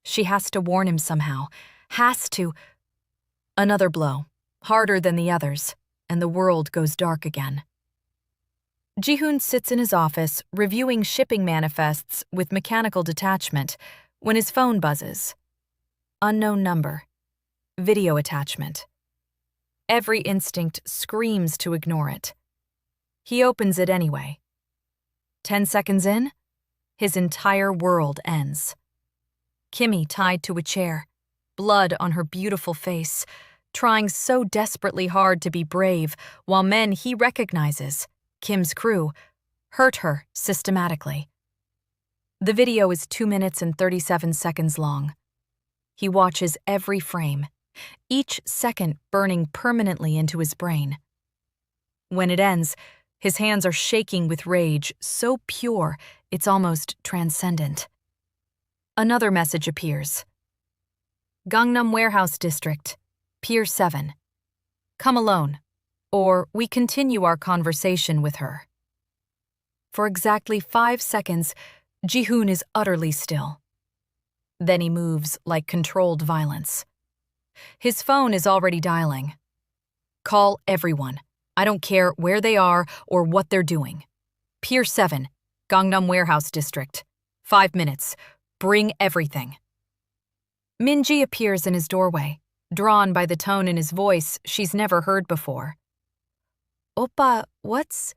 She has to warn him somehow, has to. Another blow, harder than the others, and the world goes dark again. Ji-Hoon sits in his office reviewing shipping manifests with mechanical detachment when his phone buzzes. Unknown number. Video attachment. Every instinct screams to ignore it. He opens it anyway. 10 seconds in, his entire world ends. Kimmie tied to a chair, blood on her beautiful face, trying so desperately hard to be brave while men he recognizes, Kim's crew, hurt her systematically. The video is 2 minutes and 37 seconds long. He watches every frame, each second burning permanently into his brain. When it ends, his hands are shaking with rage, so pure it's almost transcendent. Another message appears. Gangnam Warehouse District, Pier 7. Come alone, or we continue our conversation with her. For exactly 5 seconds, Ji-Hoon is utterly still. Then he moves like controlled violence. His phone is already dialing. Call everyone. I don't care where they are or what they're doing. Pier 7, Gangnam Warehouse District. 5 minutes. Bring everything. Min-ji appears in his doorway, drawn by the tone in his voice she's never heard before. Oppa, what's?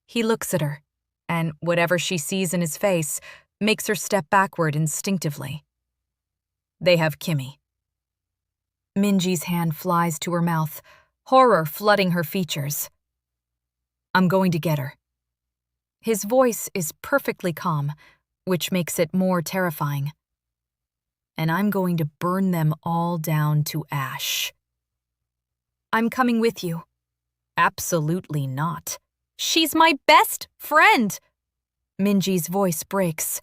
He looks at her, and whatever she sees in his face makes her step backward instinctively. They have Kimmie. Min-ji's hand flies to her mouth, horror flooding her features. I'm going to get her. His voice is perfectly calm, which makes it more terrifying. And I'm going to burn them all down to ash. I'm coming with you. Absolutely not. She's my best friend. Min-ji's voice breaks.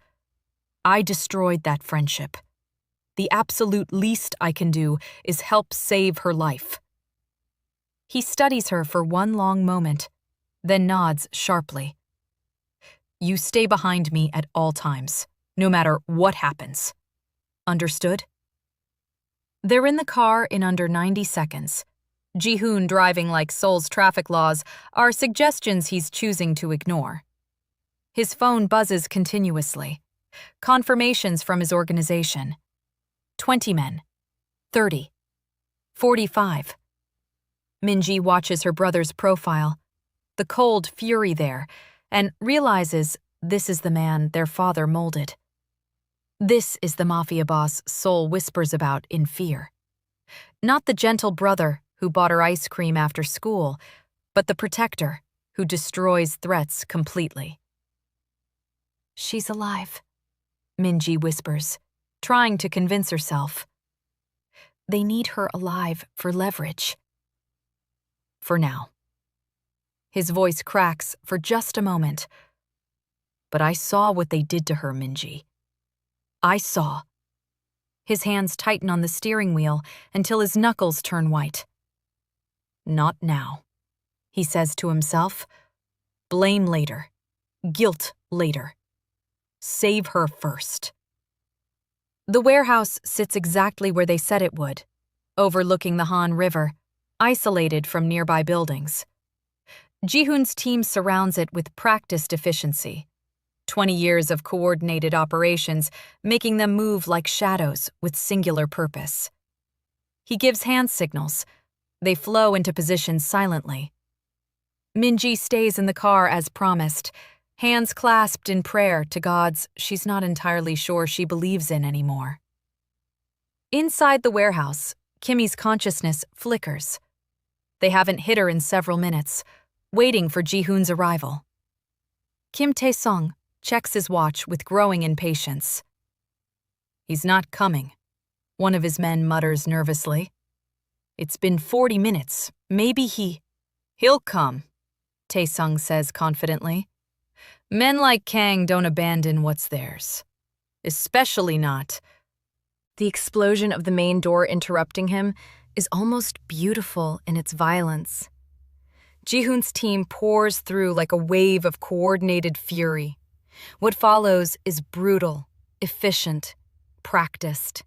I destroyed that friendship. The absolute least I can do is help save her life. He studies her for one long moment, then nods sharply. You stay behind me at all times, no matter what happens. Understood? They're in the car in under 90 seconds. Ji-Hoon driving like Seoul's traffic laws are suggestions he's choosing to ignore. His phone buzzes continuously. Confirmations from his organization. 20 men. 30. 45. Min-ji watches her brother's profile, the cold fury there, and realizes this is the man their father molded. This is the Mafia boss Seoul whispers about in fear. Not the gentle brother who bought her ice cream after school, but the protector who destroys threats completely. She's alive, Min-ji whispers, trying to convince herself. They need her alive for leverage. For now. His voice cracks for just a moment. But I saw what they did to her, Min-ji. I saw. His hands tighten on the steering wheel until his knuckles turn white. Not now, he says to himself. Blame later. Guilt later. Save her first. The warehouse sits exactly where they said it would, overlooking the Han River, isolated from nearby buildings. Ji-Hoon's team surrounds it with practiced efficiency. 20 years of coordinated operations, making them move like shadows with singular purpose. He gives hand signals. They flow into position silently. Min-ji stays in the car as promised, hands clasped in prayer to gods she's not entirely sure she believes in anymore. Inside the warehouse, Kimmie's consciousness flickers. They haven't hit her in several minutes, waiting for Ji-Hoon's arrival. Kim Tae-sung checks his watch with growing impatience. He's not coming, one of his men mutters nervously. It's been 40 minutes. Maybe He'll come, Tae-sung says confidently. Men like Kang don't abandon what's theirs. Especially not. The explosion of the main door interrupting him is almost beautiful in its violence. Ji-Hoon's team pours through like a wave of coordinated fury. What follows is brutal, efficient, practiced.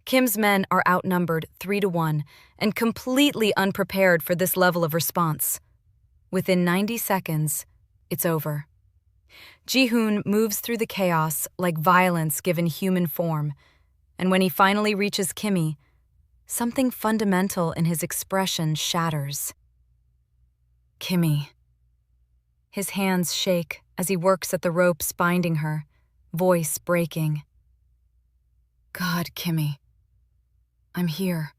Kim's men are outnumbered 3-1 and completely unprepared for this level of response. Within 90 seconds, it's over. Ji-Hoon moves through the chaos like violence given human form, and when he finally reaches Kimmie, something fundamental in his expression shatters. Kimmie. His hands shake as he works at the ropes binding her, voice breaking. God, Kimmie. I'm here.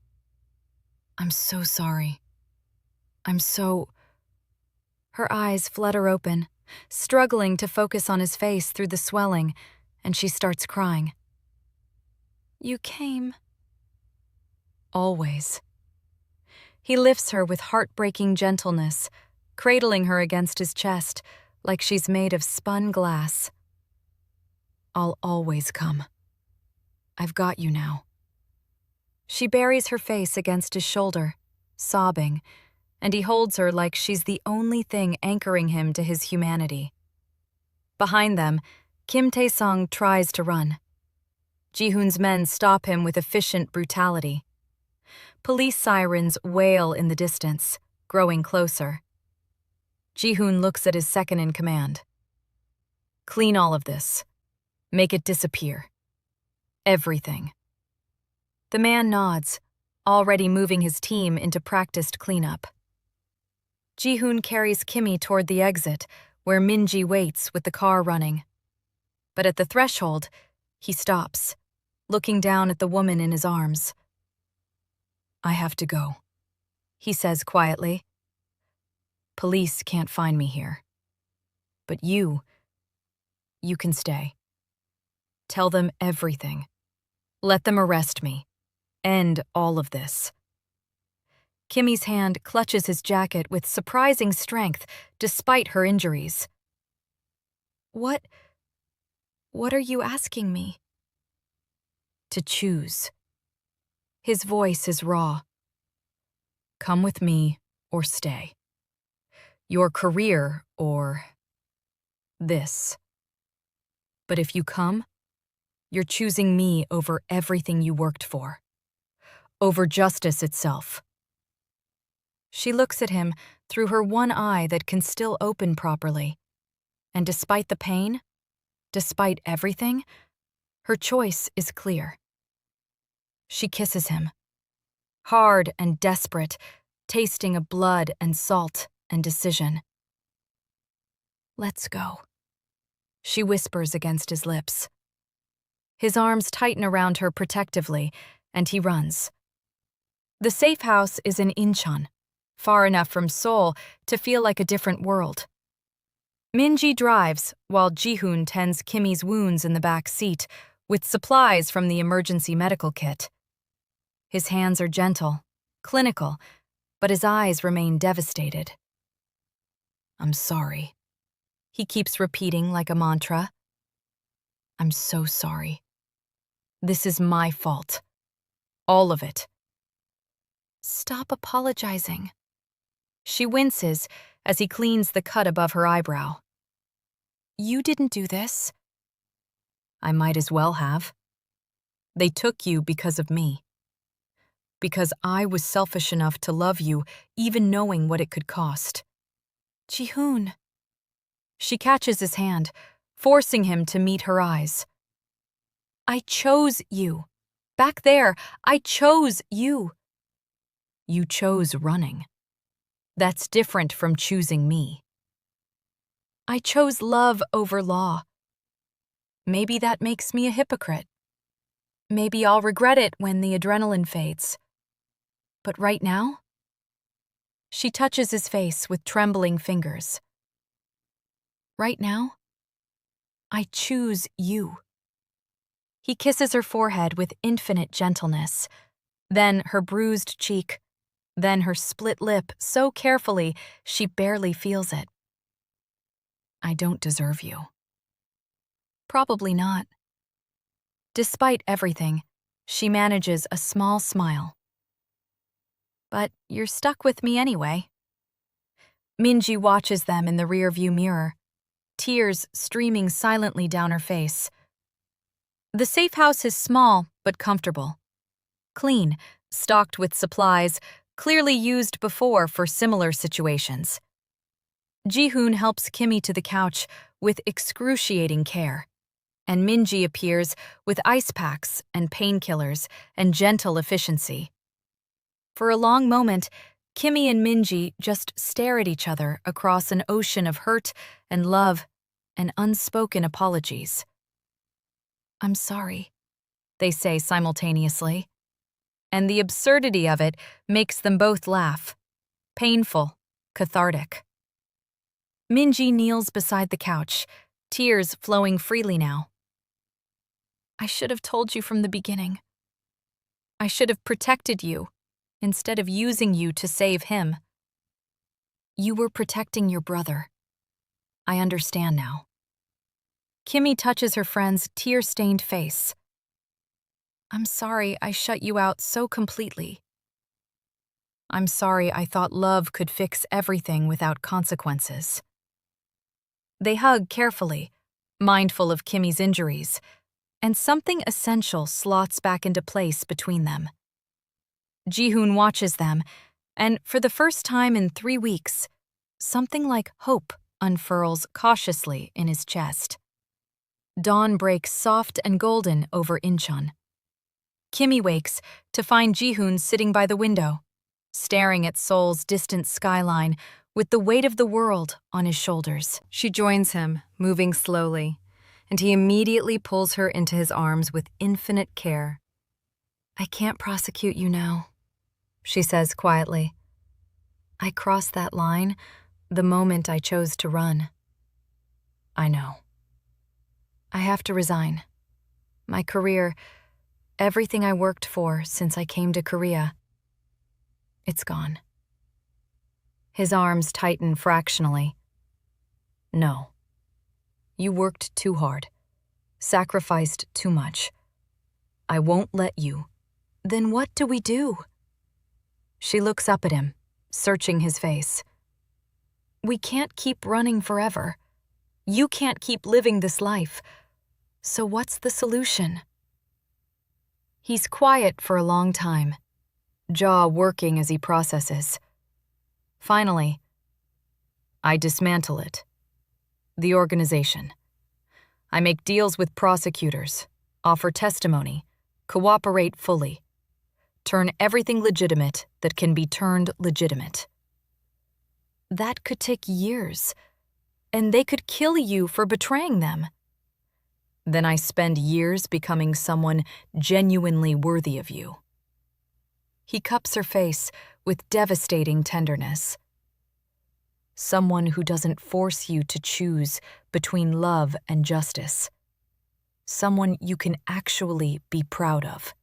I'm so sorry. Her eyes flutter open, struggling to focus on his face through the swelling, and she starts crying. You came. Always. He lifts her with heartbreaking gentleness, cradling her against his chest like she's made of spun glass. I'll always come. I've got you now. She buries her face against his shoulder, sobbing, and he holds her like she's the only thing anchoring him to his humanity. Behind them, Kim Tae-sung tries to run. Ji-Hoon's men stop him with efficient brutality. Police sirens wail in the distance, growing closer. Ji-Hoon looks at his second-in-command. Clean all of this. Make it disappear. Everything. The man nods, already moving his team into practiced cleanup. Ji-Hoon carries Kimmie toward the exit, where Min-ji waits with the car running. But at the threshold, he stops, looking down at the woman in his arms. I have to go, he says quietly. Police can't find me here. But you can stay. Tell them everything. Let them arrest me. End all of this. Kimmie's hand clutches his jacket with surprising strength, despite her injuries. What are you asking me? To choose. His voice is raw. Come with me or stay. Your career or this. But if you come, you're choosing me over everything you worked for. Over justice itself. She looks at him through her one eye that can still open properly, and despite the pain, despite everything, her choice is clear. She kisses him, hard and desperate, tasting of blood and salt and decision. "Let's go," she whispers against his lips. His arms tighten around her protectively, and he runs. The safe house is in Incheon, far enough from Seoul to feel like a different world. Min-ji drives while Ji-Hoon tends Kimmie's wounds in the back seat with supplies from the emergency medical kit. His hands are gentle, clinical, but his eyes remain devastated. "I'm sorry," he keeps repeating like a mantra. "I'm so sorry. This is my fault. All of it." "Stop apologizing." She winces as he cleans the cut above her eyebrow. "You didn't do this." "I might as well have. They took you because of me. Because I was selfish enough to love you, even knowing what it could cost." "Ji-Hoon." She catches his hand, forcing him to meet her eyes. "I chose you. Back there, I chose you." "You chose running. That's different from choosing me." "I chose love over law." "Maybe that makes me a hypocrite. Maybe I'll regret it when the adrenaline fades. But right now?" She touches his face with trembling fingers. "Right now, I choose you." He kisses her forehead with infinite gentleness, then her bruised cheek, then her split lip so carefully she barely feels it. "I don't deserve you." Probably not. Despite everything, she manages a small smile. "But you're stuck with me anyway." Min-ji watches them in the rearview mirror, tears streaming silently down her face. The safe house is small but comfortable. Clean, stocked with supplies, clearly used before for similar situations. Ji-Hoon helps Kimmie to the couch with excruciating care, and Min-ji appears with ice packs and painkillers and gentle efficiency. For a long moment, Kimmie and Min-ji just stare at each other across an ocean of hurt and love and unspoken apologies. "I'm sorry," they say simultaneously. And the absurdity of it makes them both laugh. Painful, cathartic. Min-ji kneels beside the couch, tears flowing freely now. "I should have told you from the beginning. I should have protected you instead of using you to save him. You were protecting your brother. I understand now." Kimmie touches her friend's tear-stained face. "I'm sorry I shut you out so completely. I'm sorry I thought love could fix everything without consequences." They hug carefully, mindful of Kimmie's injuries, and something essential slots back into place between them. Ji-Hoon watches them, and for the first time in 3 weeks, something like hope unfurls cautiously in his chest. Dawn breaks soft and golden over Incheon. Kimmie wakes to find Ji-Hoon sitting by the window, staring at Seoul's distant skyline with the weight of the world on his shoulders. She joins him, moving slowly, and he immediately pulls her into his arms with infinite care. "I can't prosecute you now," she says quietly. "I crossed that line the moment I chose to run." "I know. I have to resign. My career, everything I worked for since I came to Korea, it's gone." His arms tighten fractionally. "No. You worked too hard, sacrificed too much. I won't let you." "Then what do we do?" She looks up at him, searching his face. "We can't keep running forever. You can't keep living this life. So what's the solution?" He's quiet for a long time, jaw working as he processes. Finally, "I dismantle it. The organization. I make deals with prosecutors, offer testimony, cooperate fully, turn everything legitimate that can be turned legitimate. That could take years, and they could kill you for betraying them. Then I spend years becoming someone genuinely worthy of you. He cups her face with devastating tenderness. Someone who doesn't force you to choose between love and justice. Someone you can actually be proud of.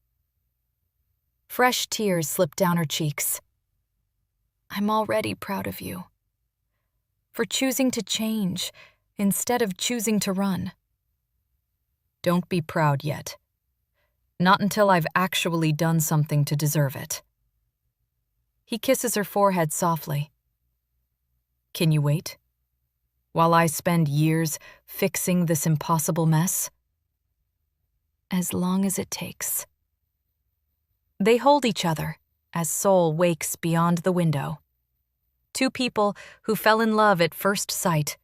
Fresh tears slip down her cheeks. I'm already proud of you. For choosing to change instead of choosing to run. Don't be proud yet. Not until I've actually done something to deserve it. He kisses her forehead softly. Can you wait? While I spend years fixing this impossible mess? As long as it takes. They hold each other as Seoul wakes beyond the window. Two people who fell in love at first sight,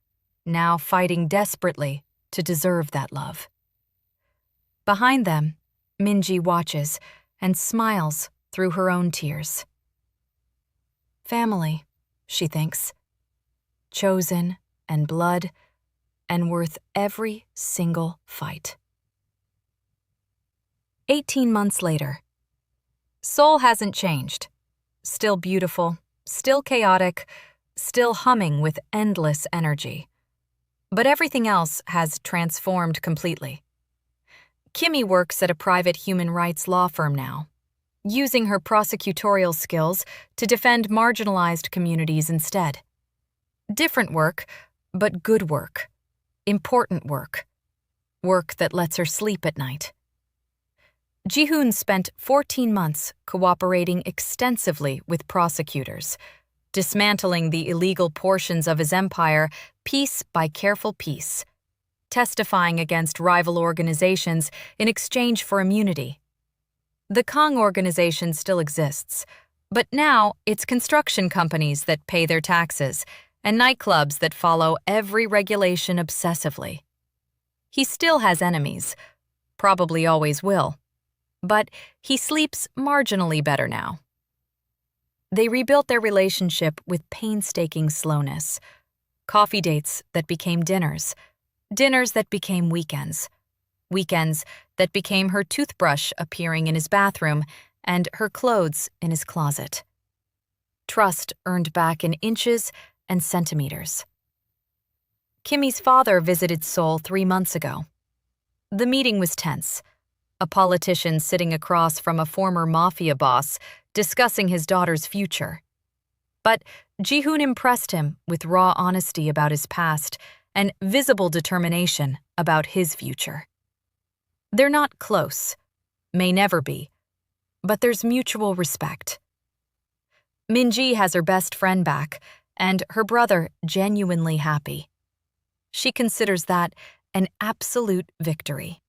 now fighting desperately to deserve that love. Behind them, Minji watches and smiles through her own tears. Family, she thinks. Chosen and blood and worth every single fight. 18 months later. Seoul hasn't changed. Still beautiful, still chaotic, still humming with endless energy. But everything else has transformed completely. Kimmie works at a private human rights law firm now, using her prosecutorial skills to defend marginalized communities instead. Different work, but good work. Important work. Work that lets her sleep at night. Ji-Hoon spent 14 months cooperating extensively with prosecutors, dismantling the illegal portions of his empire piece by careful piece, testifying against rival organizations in exchange for immunity. The Kang organization still exists, but now it's construction companies that pay their taxes and nightclubs that follow every regulation obsessively. He still has enemies, probably always will, but he sleeps marginally better now. They rebuilt their relationship with painstaking slowness. Coffee dates that became dinners, dinners that became weekends, weekends that became her toothbrush appearing in his bathroom and her clothes in his closet. Trust earned back in inches and centimeters. Kimmie's father visited Seoul 3 months ago. The meeting was tense. A politician sitting across from a former Mafia boss discussing his daughter's future. But Ji-Hoon impressed him with raw honesty about his past and visible determination about his future. They're not close, may never be, but there's mutual respect. Minji has her best friend back, and her brother genuinely happy. She considers that an absolute victory.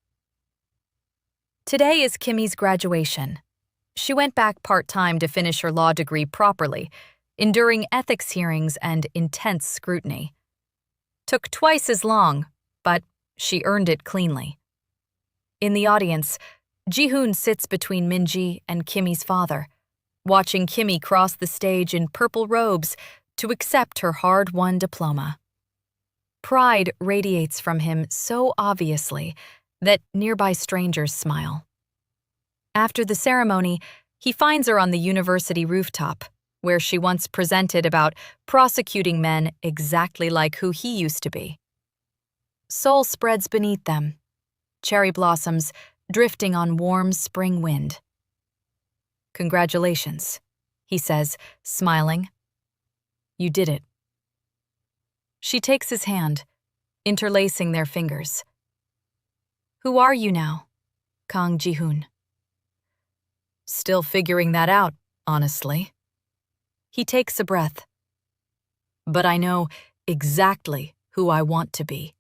Today is Kimmie's graduation. She went back part-time to finish her law degree properly, enduring ethics hearings and intense scrutiny. Took twice as long, but she earned it cleanly. In the audience, Ji-Hoon sits between Minji and Kimmie's father, watching Kimmie cross the stage in purple robes to accept her hard-won diploma. Pride radiates from him so obviously that nearby strangers smile. After the ceremony, he finds her on the university rooftop, where she once presented about prosecuting men exactly like who he used to be. Seoul spreads beneath them, cherry blossoms drifting on warm spring wind. "Congratulations," he says, smiling. "You did it." She takes his hand, interlacing their fingers. "Who are you now, Kang Ji-Hoon?" "Still figuring that out, honestly." He takes a breath. "But I know exactly who I want to be.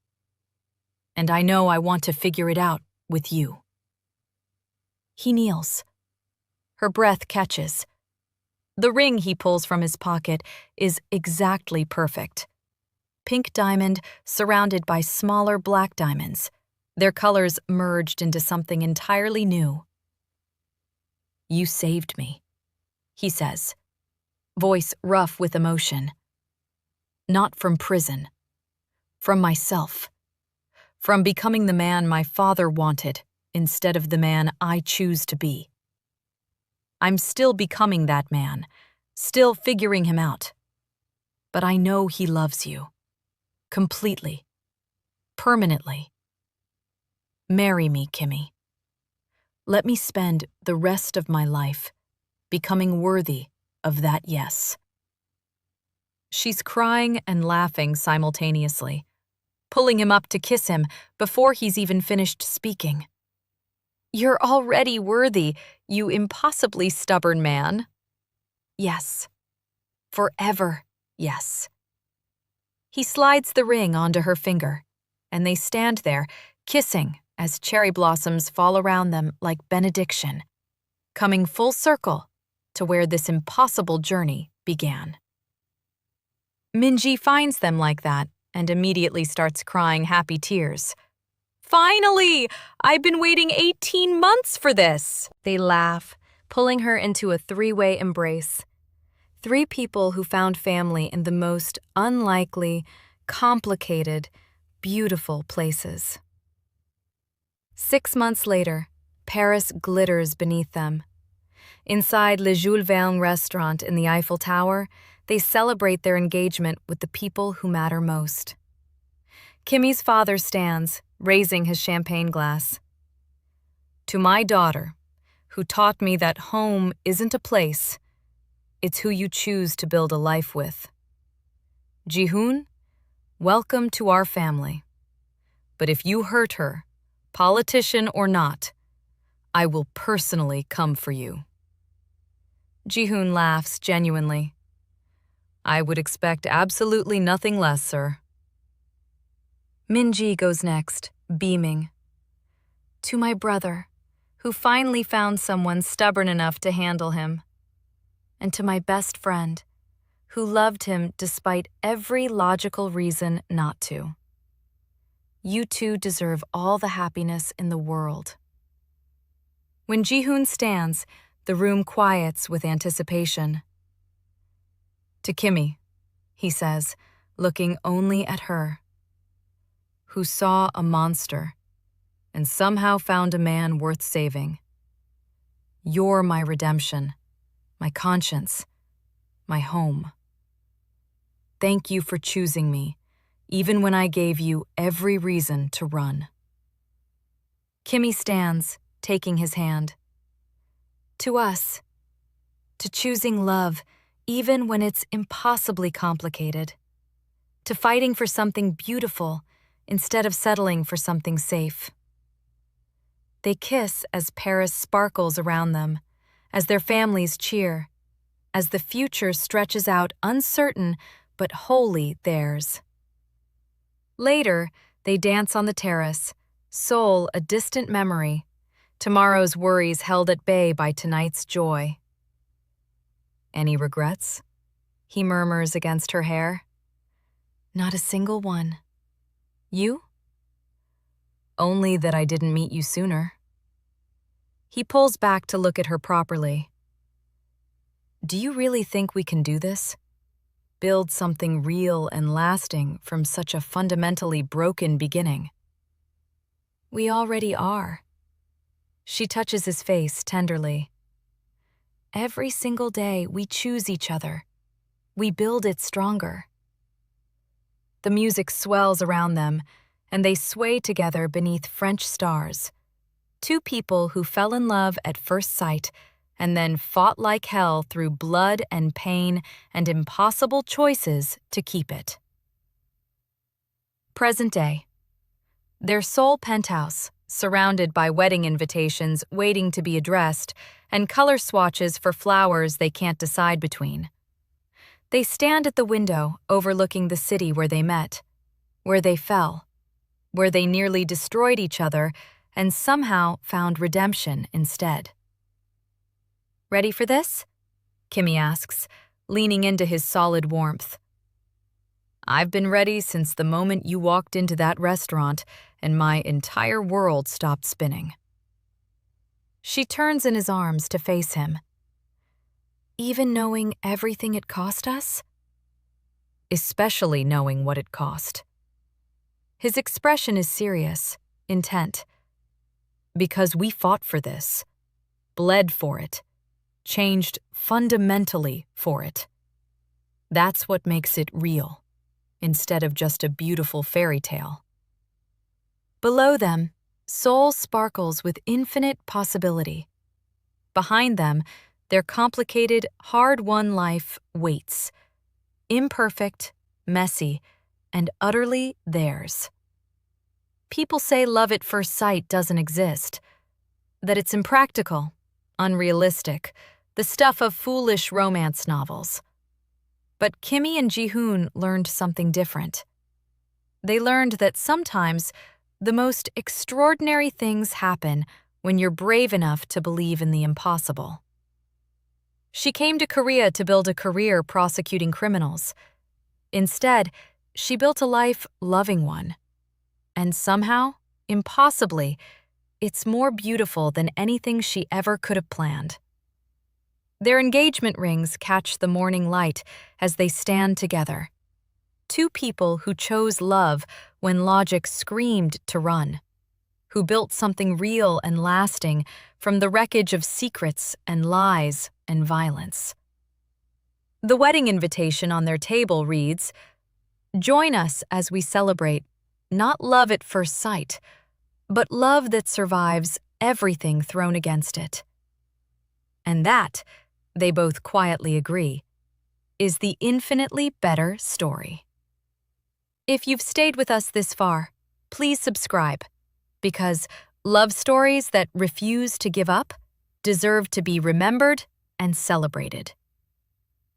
And I know I want to figure it out with you." He kneels. Her breath catches. The ring he pulls from his pocket is exactly perfect. Pink diamond surrounded by smaller black diamonds, Their colors merged into something entirely new. "You saved me," he says, voice rough with emotion. "Not from prison. From myself. From becoming the man my father wanted instead of the man I choose to be. I'm still becoming that man, still figuring him out. But I know he loves you. Completely. Permanently. Marry me, Kimmie. Let me spend the rest of my life becoming worthy of that yes." She's crying and laughing simultaneously, pulling him up to kiss him before he's even finished speaking. "You're already worthy, you impossibly stubborn man." "Yes. Forever, yes." He slides the ring onto her finger, and they stand there, kissing as cherry blossoms fall around them like benediction, coming full circle to where this impossible journey began. Min-ji finds them like that and immediately starts crying happy tears. "Finally! I've been waiting 18 months for this!" They laugh, pulling her into a three-way embrace. Three people who found family in the most unlikely, complicated, beautiful places. 6 months later, Paris glitters beneath them. Inside Le Jules Verne restaurant in the Eiffel Tower, they celebrate their engagement with the people who matter most. Kimmie's father stands, raising his champagne glass. "To my daughter, who taught me that home isn't a place, it's who you choose to build a life with. Ji-Hoon, welcome to our family. But if you hurt her, politician or not, I will personally come for you." Ji-Hoon laughs genuinely. "I would expect absolutely nothing less, sir." Min-ji goes next, beaming. "To my brother, who finally found someone stubborn enough to handle him. And to my best friend, who loved him despite every logical reason not to. You two deserve all the happiness in the world." When Ji-Hoon stands, the room quiets with anticipation. "To Kimmie," he says, looking only at her, "who saw a monster and somehow found a man worth saving. You're my redemption, my conscience, my home. Thank you for choosing me, even when I gave you every reason to run." Kimmie stands, taking his hand. "To us, to choosing love, even when it's impossibly complicated. To fighting for something beautiful instead of settling for something safe." They kiss as Paris sparkles around them, as their families cheer, as the future stretches out uncertain but wholly theirs. Later, they dance on the terrace, Seoul a distant memory, tomorrow's worries held at bay by tonight's joy. "Any regrets?" he murmurs against her hair. "Not a single one. You?" "Only that I didn't meet you sooner." He pulls back to look at her properly. "Do you really think we can do this? Build something real and lasting from such a fundamentally broken beginning?" "We already are." She touches his face tenderly. "Every single day we choose each other. We build it stronger." The music swells around them, and they sway together beneath French stars. Two people who fell in love at first sight and then fought like hell through blood and pain and impossible choices to keep it. Present day. Their Seoul penthouse, surrounded by wedding invitations waiting to be addressed and color swatches for flowers they can't decide between. They stand at the window overlooking the city where they met, where they fell, where they nearly destroyed each other and somehow found redemption instead. "Ready for this?" Kimmie asks, leaning into his solid warmth. I've been ready since the moment you walked into that restaurant and my entire world stopped spinning. She turns in his arms to face him. Even knowing everything it cost us? Especially knowing what it cost. His expression is serious, intent. Because we fought for this, bled for it, changed fundamentally for it. That's what makes it real, instead of just a beautiful fairy tale. Below them, Seoul sparkles with infinite possibility. Behind them, their complicated, hard-won life waits, imperfect, messy, and utterly theirs. People say love at first sight doesn't exist, that it's impractical, unrealistic, the stuff of foolish romance novels. But Kimmie and Ji-Hoon learned something different. They learned that sometimes the most extraordinary things happen when you're brave enough to believe in the impossible. She came to Korea to build a career prosecuting criminals. Instead, she built a life loving one. And somehow, impossibly, it's more beautiful than anything she ever could have planned. Their engagement rings catch the morning light as they stand together. Two people who chose love when logic screamed to run, who built something real and lasting from the wreckage of secrets and lies and violence. The wedding invitation on their table reads, "Join us as we celebrate not love at first sight, but love that survives everything thrown against it." And that, they both quietly agree, is the infinitely better story. If you've stayed with us this far, please subscribe, because love stories that refuse to give up deserve to be remembered and celebrated.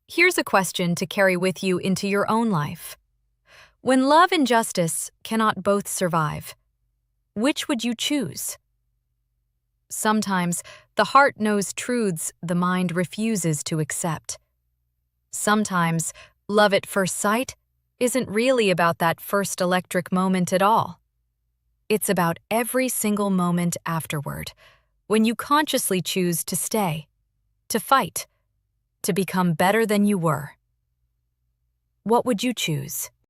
Here's a question to carry with you into your own life. When love and justice cannot both survive, which would you choose? Sometimes the heart knows truths the mind refuses to accept. Sometimes love at first sight isn't really about that first electric moment at all. It's about every single moment afterward, when you consciously choose to stay, to fight, to become better than you were. What would you choose?